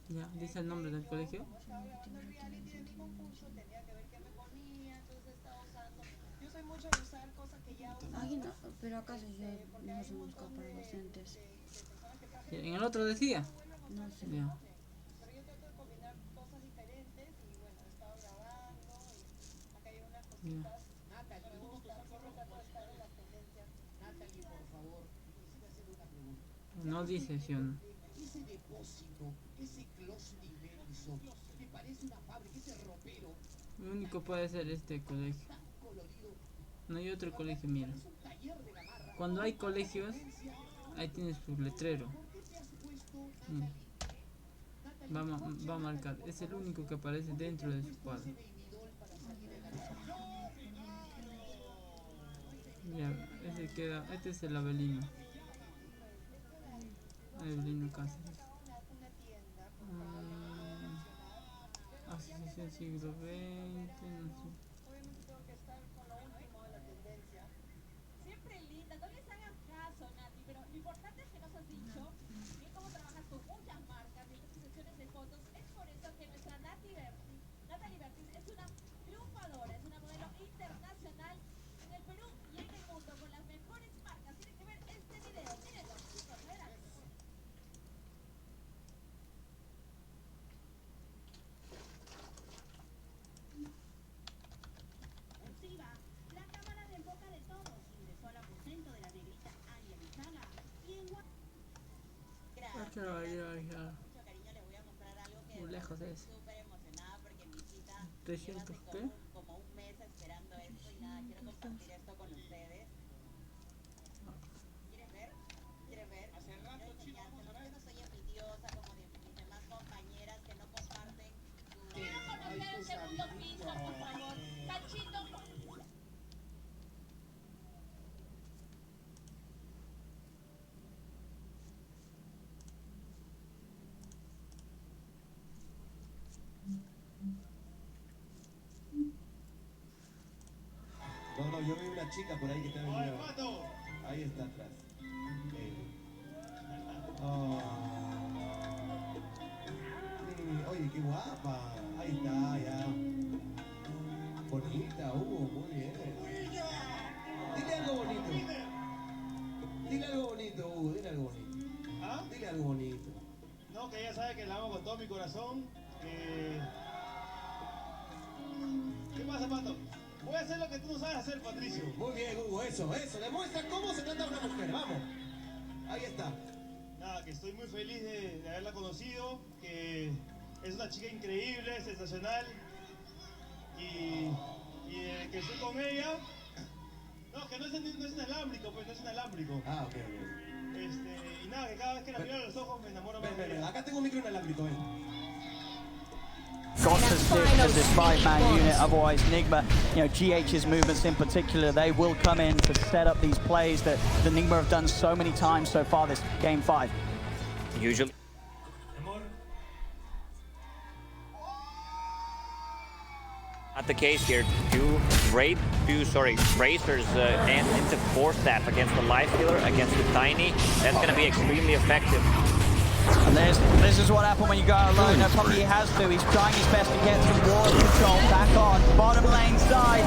Ya, dice el nombre del colegio. Ay, no, pero acaso yo no se busca para docentes. ¿En el otro decía? No sé. Ya. No dice, ¿sí o no? Ese depósito, ese closet inmenso, me parece una fábrica, ese ropero. Lo único puede ser este colegio. No hay otro colegio, mira. Cuando hay colegios, ahí tienes su letrero. Va a marcar. Es el único que aparece dentro de su cuadro. Ya, este es el Avelino. Avelino Cáceres. Asociación siglo XX, no sé. Siempre linda, no les hagan caso, Nati, pero lo importante es que nos has dicho bien cómo trabajas con muchas marcas y estas sesiones de fotos. Es por eso que nuestra Natalie Bertis es una triunfadora, es una modelo internacional en el Perú y en el mundo con las mejores marcas. Tienen que ver este video, mírenlo, chicos, verán. La cámara de boca de todos ingresó al aposento de la negrita Anya Lizaga y en Mucho cariño, les voy a mostrar algo que muy lejos es. súper emocionada porque mi hijita 300 ¿qué? como un mes esperando esto y nada, quiero compartir esto con ustedes. ¿Quieres ver? ¿Quieres ver? Hace rato, chicos, yo no soy envidiosa como mis demás compañeras que no comparten su... Quiero conocer el segundo piso, por favor. Cachito. No, yo veo una chica por ahí que está viendo. Ahí está atrás. Oye, qué guapa. Ahí está, ya. Bonita, muy bien. Dile algo bonito. Dile algo bonito, Hugo, dile algo bonito. ¿Ah? Dile algo bonito. No, que ella sabe que la amo con todo mi corazón. ¿Qué pasa, Pato? Voy a hacer lo que tú no sabes hacer, Patricio. Muy bien, Hugo, eso. Demuestra cómo se trata una mujer, vamos. Ahí está. Nada, que estoy muy feliz de haberla conocido, que es una chica increíble, sensacional. Y que estoy con ella. No, que no es inalámbrico, pues no es inalámbrico. Ah, ok. Y nada, que cada vez que la miro a los ojos me enamoro más. Ven, acá tengo un micro inalámbrico, ven. Got to stick with this 5-man unit, otherwise Nigma, GH's movements in particular, they will come in to set up these plays that the Nigma have done so many times so far this Game 5. Usually. Not the case here. Racers and into 4 staff against the Life Stealer, against the Tiny. That's going to be extremely effective. And this is what happened when you go alone. No, probably he has to. He's trying his best to get some ward control back on. Bottom lane side.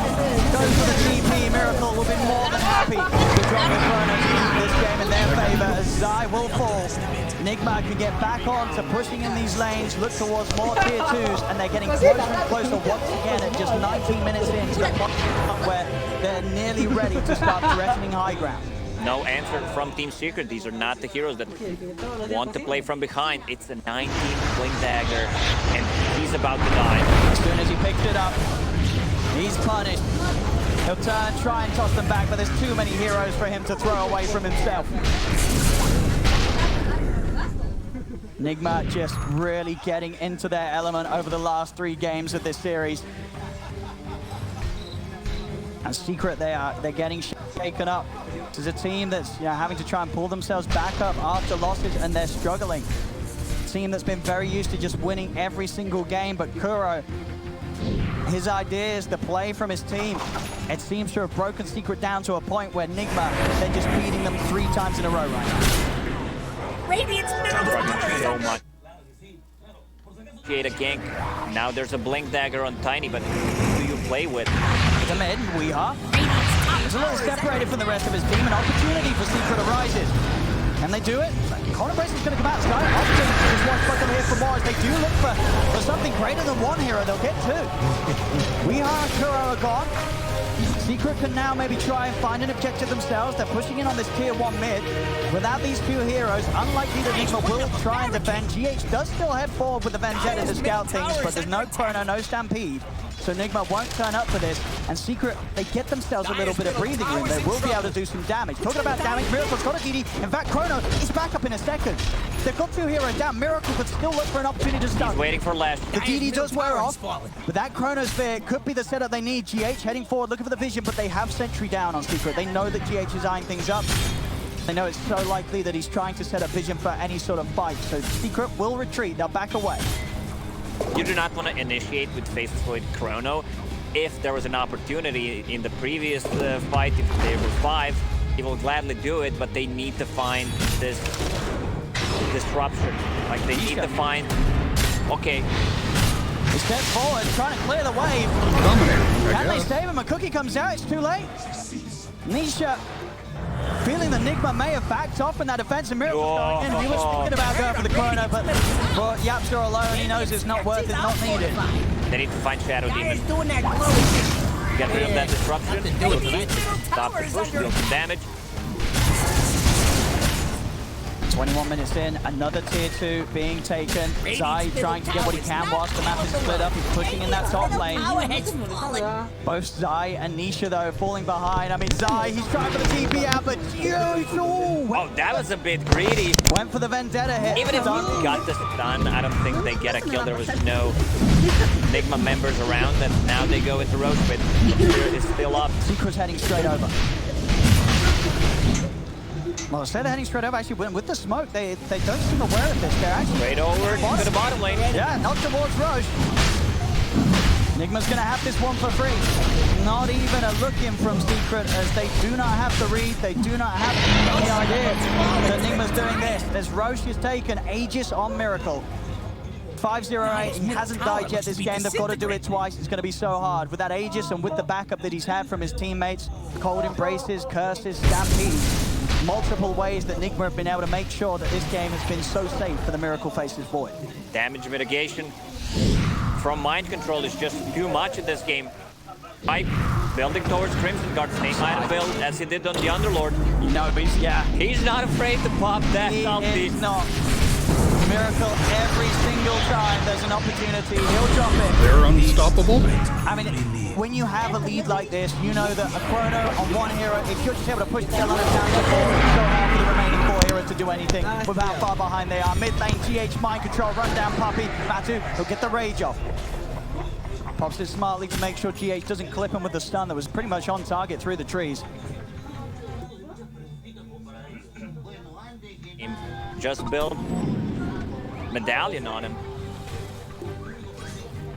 Goes for the TP. Miracle will be more than happy to drop the Chrono to keep this game in their favor as Zai will fall. Nigma can get back on to pushing in these lanes, look towards more tier 2s, and they're getting closer and closer once again at just 19 minutes in to the point where they're nearly ready to start threatening high ground. No answer from Team Secret. These are not the heroes that want to play from behind. It's a 19 Blink Dagger, and he's about to die. As soon as he picks it up, he's punished. He'll turn, try and toss them back, but there's too many heroes for him to throw away from himself. Nigma just really getting into their element over the last 3 games of this series. And Secret, they're getting shaken up. This is a team that's having to try and pull themselves back up after losses, and they're struggling. A team that's been very used to just winning every single game, but Kuro, his ideas, the play from his team, it seems to have broken Secret down to a point where Nigma, they're just beating them 3 times in a row right now. Radiant's so much. Create a gank. Now there's a Blink Dagger on Tiny, but who do you play with? The mid, we are. He's a little separated from the rest of his team. An opportunity for Secret arises. Can they do it? Corner Brace is going to come out. Sky opportunity to just watch them here for more as they do look for something greater than 1 hero. They'll get 2. We are Kuro are gone. Secret can now maybe try and find an objective themselves. They're pushing in on this tier 1 mid. Without these 2 heroes, unlikely that Nigma will try and defend. GH does still head forward with the Vendetta to scout things, but there's no Chrono, no Stampede. So Nigma won't turn up for this. And Secret, they get themselves a little bit of breathing room. They will be able to do some damage. Talking about damage, Miracle's got a DD. In fact, Chrono is back up in a second. They've got 2 heroes down. Miracle could still look for an opportunity to stun. He's waiting for Lash. The DD does wear off, but that Chronosphere could be the setup they need. GH heading forward, looking for the vision, but they have Sentry down on Secret. They know that GH is eyeing things up. They know it's so likely that he's trying to set up vision for any sort of fight. So Secret will retreat. They'll back away. You do not want to initiate with Faceless Void Chrono. If there was an opportunity in the previous fight, if there were 5, he will gladly do it, but they need to find this disruption. Like, they need to find... Okay. He steps forward, trying to clear the wave. Can they save him? A cookie comes out, it's too late. Nisha, feeling the Nigma may have backed off in that defensive Miracle going in. He was thinking about going for the Chrono, but Yapster alone, he knows it's not worth it, not needed. They need to find Shadow Demon. Doing that glowy. Get rid of that disruption. Stop the push, deal some damage. 21 minutes in, another tier 2 being taken. Zai trying to get what he can whilst the map is split up. He's pushing in that top lane. Both Zai and Nisha, though, falling behind. I mean, Zai, he's trying for the TP out, but oh, that was a bit greedy. Went for the Vendetta hit. Even if he got the stun, I don't think they get a kill. There was no Nigma members around, and now they go into Roach, but Spirit is still up. Secret's heading straight over. Well, instead of heading straight over, actually, with the smoke, they don't seem aware of this. They're actually straight over to the bottom lane. Yeah, not towards Roche. Nigma's going to have this one for free. Not even a look in from Secret, as they do not have the read. They do not have any idea that Nigma's doing this. As Roche is taken, Aegis on Miracle. 5-0-8, he hasn't died yet this game. They've got to do it twice. It's going to be so hard. With that Aegis and with the backup that he's had from his teammates, cold embraces, curses, stampedes. Multiple ways that Nigma have been able to make sure that this game has been so safe for the Miracle Faceless Void. Damage mitigation from Mind Control is just too much in this game. Building towards Crimson Guard, same kind of build as he did on the Underlord. No, but he's not afraid to pop that ulti. He's not. Miracle, every single time there's an opportunity, he'll drop it. They're unstoppable. I mean, when you have a lead like this, you know that a Chrono on 1 hero, if you're just able to push the element down to 4, it's so hard for the remaining 4 heroes to do anything with how far behind they are. Mid lane, GH Mind Control, run down Puppey. Batu, he'll get the rage off. Pops it smartly to make sure GH doesn't clip him with the stun that was pretty much on target through the trees. Just build medallion on him.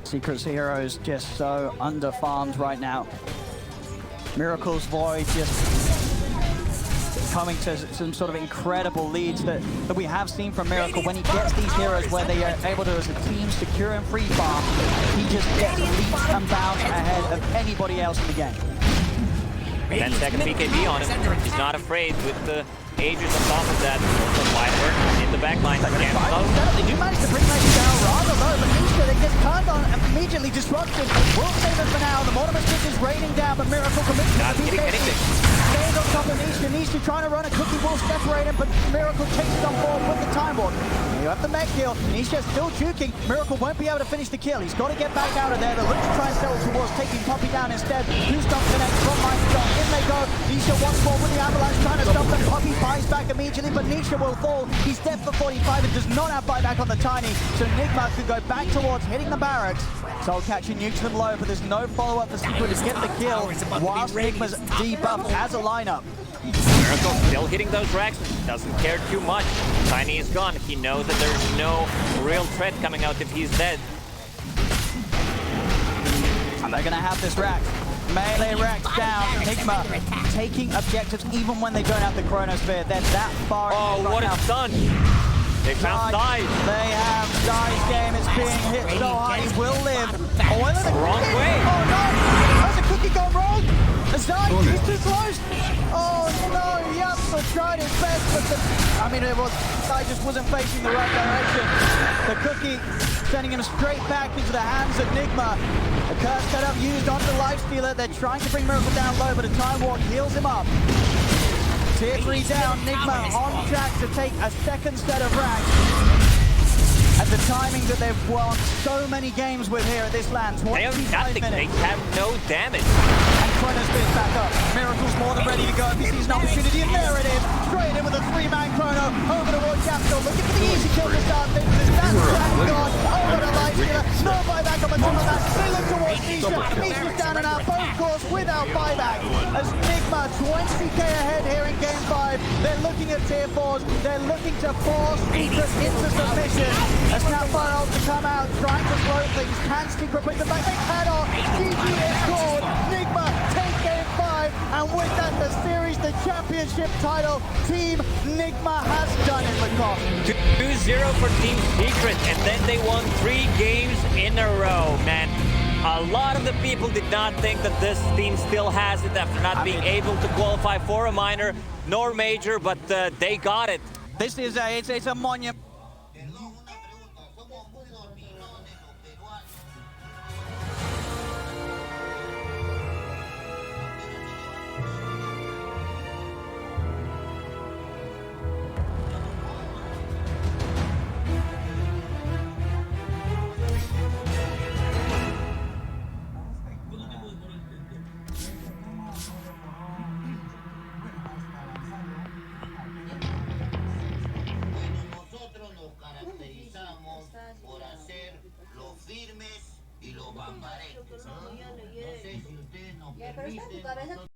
Secret's heroes just so under-farmed right now. Miracle's Void just coming to some sort of incredible leads that we have seen from Miracle. When he gets these heroes where they are able to, as a team, secure and free farm, he just gets leaps and bounds ahead of anybody else in the game. 10-second BKB on him. He's not afraid with the Aegis on top of that. Also Wyvern in the back line. They do manage to bring Lady down rather low, but Nisha, they get turned on and immediately disrupted. We'll save it for now. The Mortimer Stick is raining down, but Miracle commits to the BKB. Stays on top of Nisha. Nisha trying to run a cookie will separate him, but Miracle chases on board with the Time Walk. You have the mech kill. Nisha still juking. Miracle won't be able to finish the kill. He's got to get back out of there. They look to try and settle towards taking Poppy down instead. Two-stomp connects from Mindstone. In they go. Nisha once more with the avalanche trying to stop them. Poppy buys back immediately, but Nisha will fall. He's dead for 45 and does not have buyback on the Tiny, so Nigma could go back towards hitting the barracks. Soul Catcher nukes them low, but there's no follow-up for Secret to get the kill, whilst Nigma's debuffed as a lineup. Miracle still hitting those racks, doesn't care too much. Tiny is gone. He knows that there's no real threat coming out if he's dead. And they're gonna have this rack. Melee racks down. Nigma taking objectives even when they don't have the Chronosphere. They're that far. Oh, what a stun! They found Dive. They have Dive's game. It's being hit so hard. He will live. Oh, wrong way. Oh no! How's the cookie gone wrong? Dive, he's too close. Oh no! Yapsa tried his best, but I just wasn't facing the right direction. The cookie sending him straight back into the hands of Nigma. A curse setup used on the Lifestealer. They're trying to bring Miracle down low, but a Time Walk heals him up. Tier 3 down, Nigma on track to take a second set of racks. At the timing that they've won so many games with here at this land, 25 they have nothing. minutes. They have no damage. And Chronosphere's back up. Miracle's more than ready to go if he sees an opportunity, and there it is. Straight in with a 3-man Chrono over towards Capital. Looking for the easy kill to start things. That's Jack gone over to Lifestealer. No buyback on the top of that. They look towards Nisha. Nisha's down and out, both course without buyback. As Nigma 20k ahead here in game 5. They're looking at tier 4s. They're looking to force Secret into submission. A Snapfire ult to come out, trying to slow things. Can Secret bring them back? They cannot. GG is called. Nigma take game 5, and with that, the series, the championship title, Team Nigma has done it, McCoy. 2-0 for Team Secret, and then they won 3 games in a row, man. A lot of the people did not think that this team still has it after not being able to qualify for a minor nor major, but they got it. This is it's a monument. Por hacer los firmes y los bambareques. No sé si ustedes nos permiten.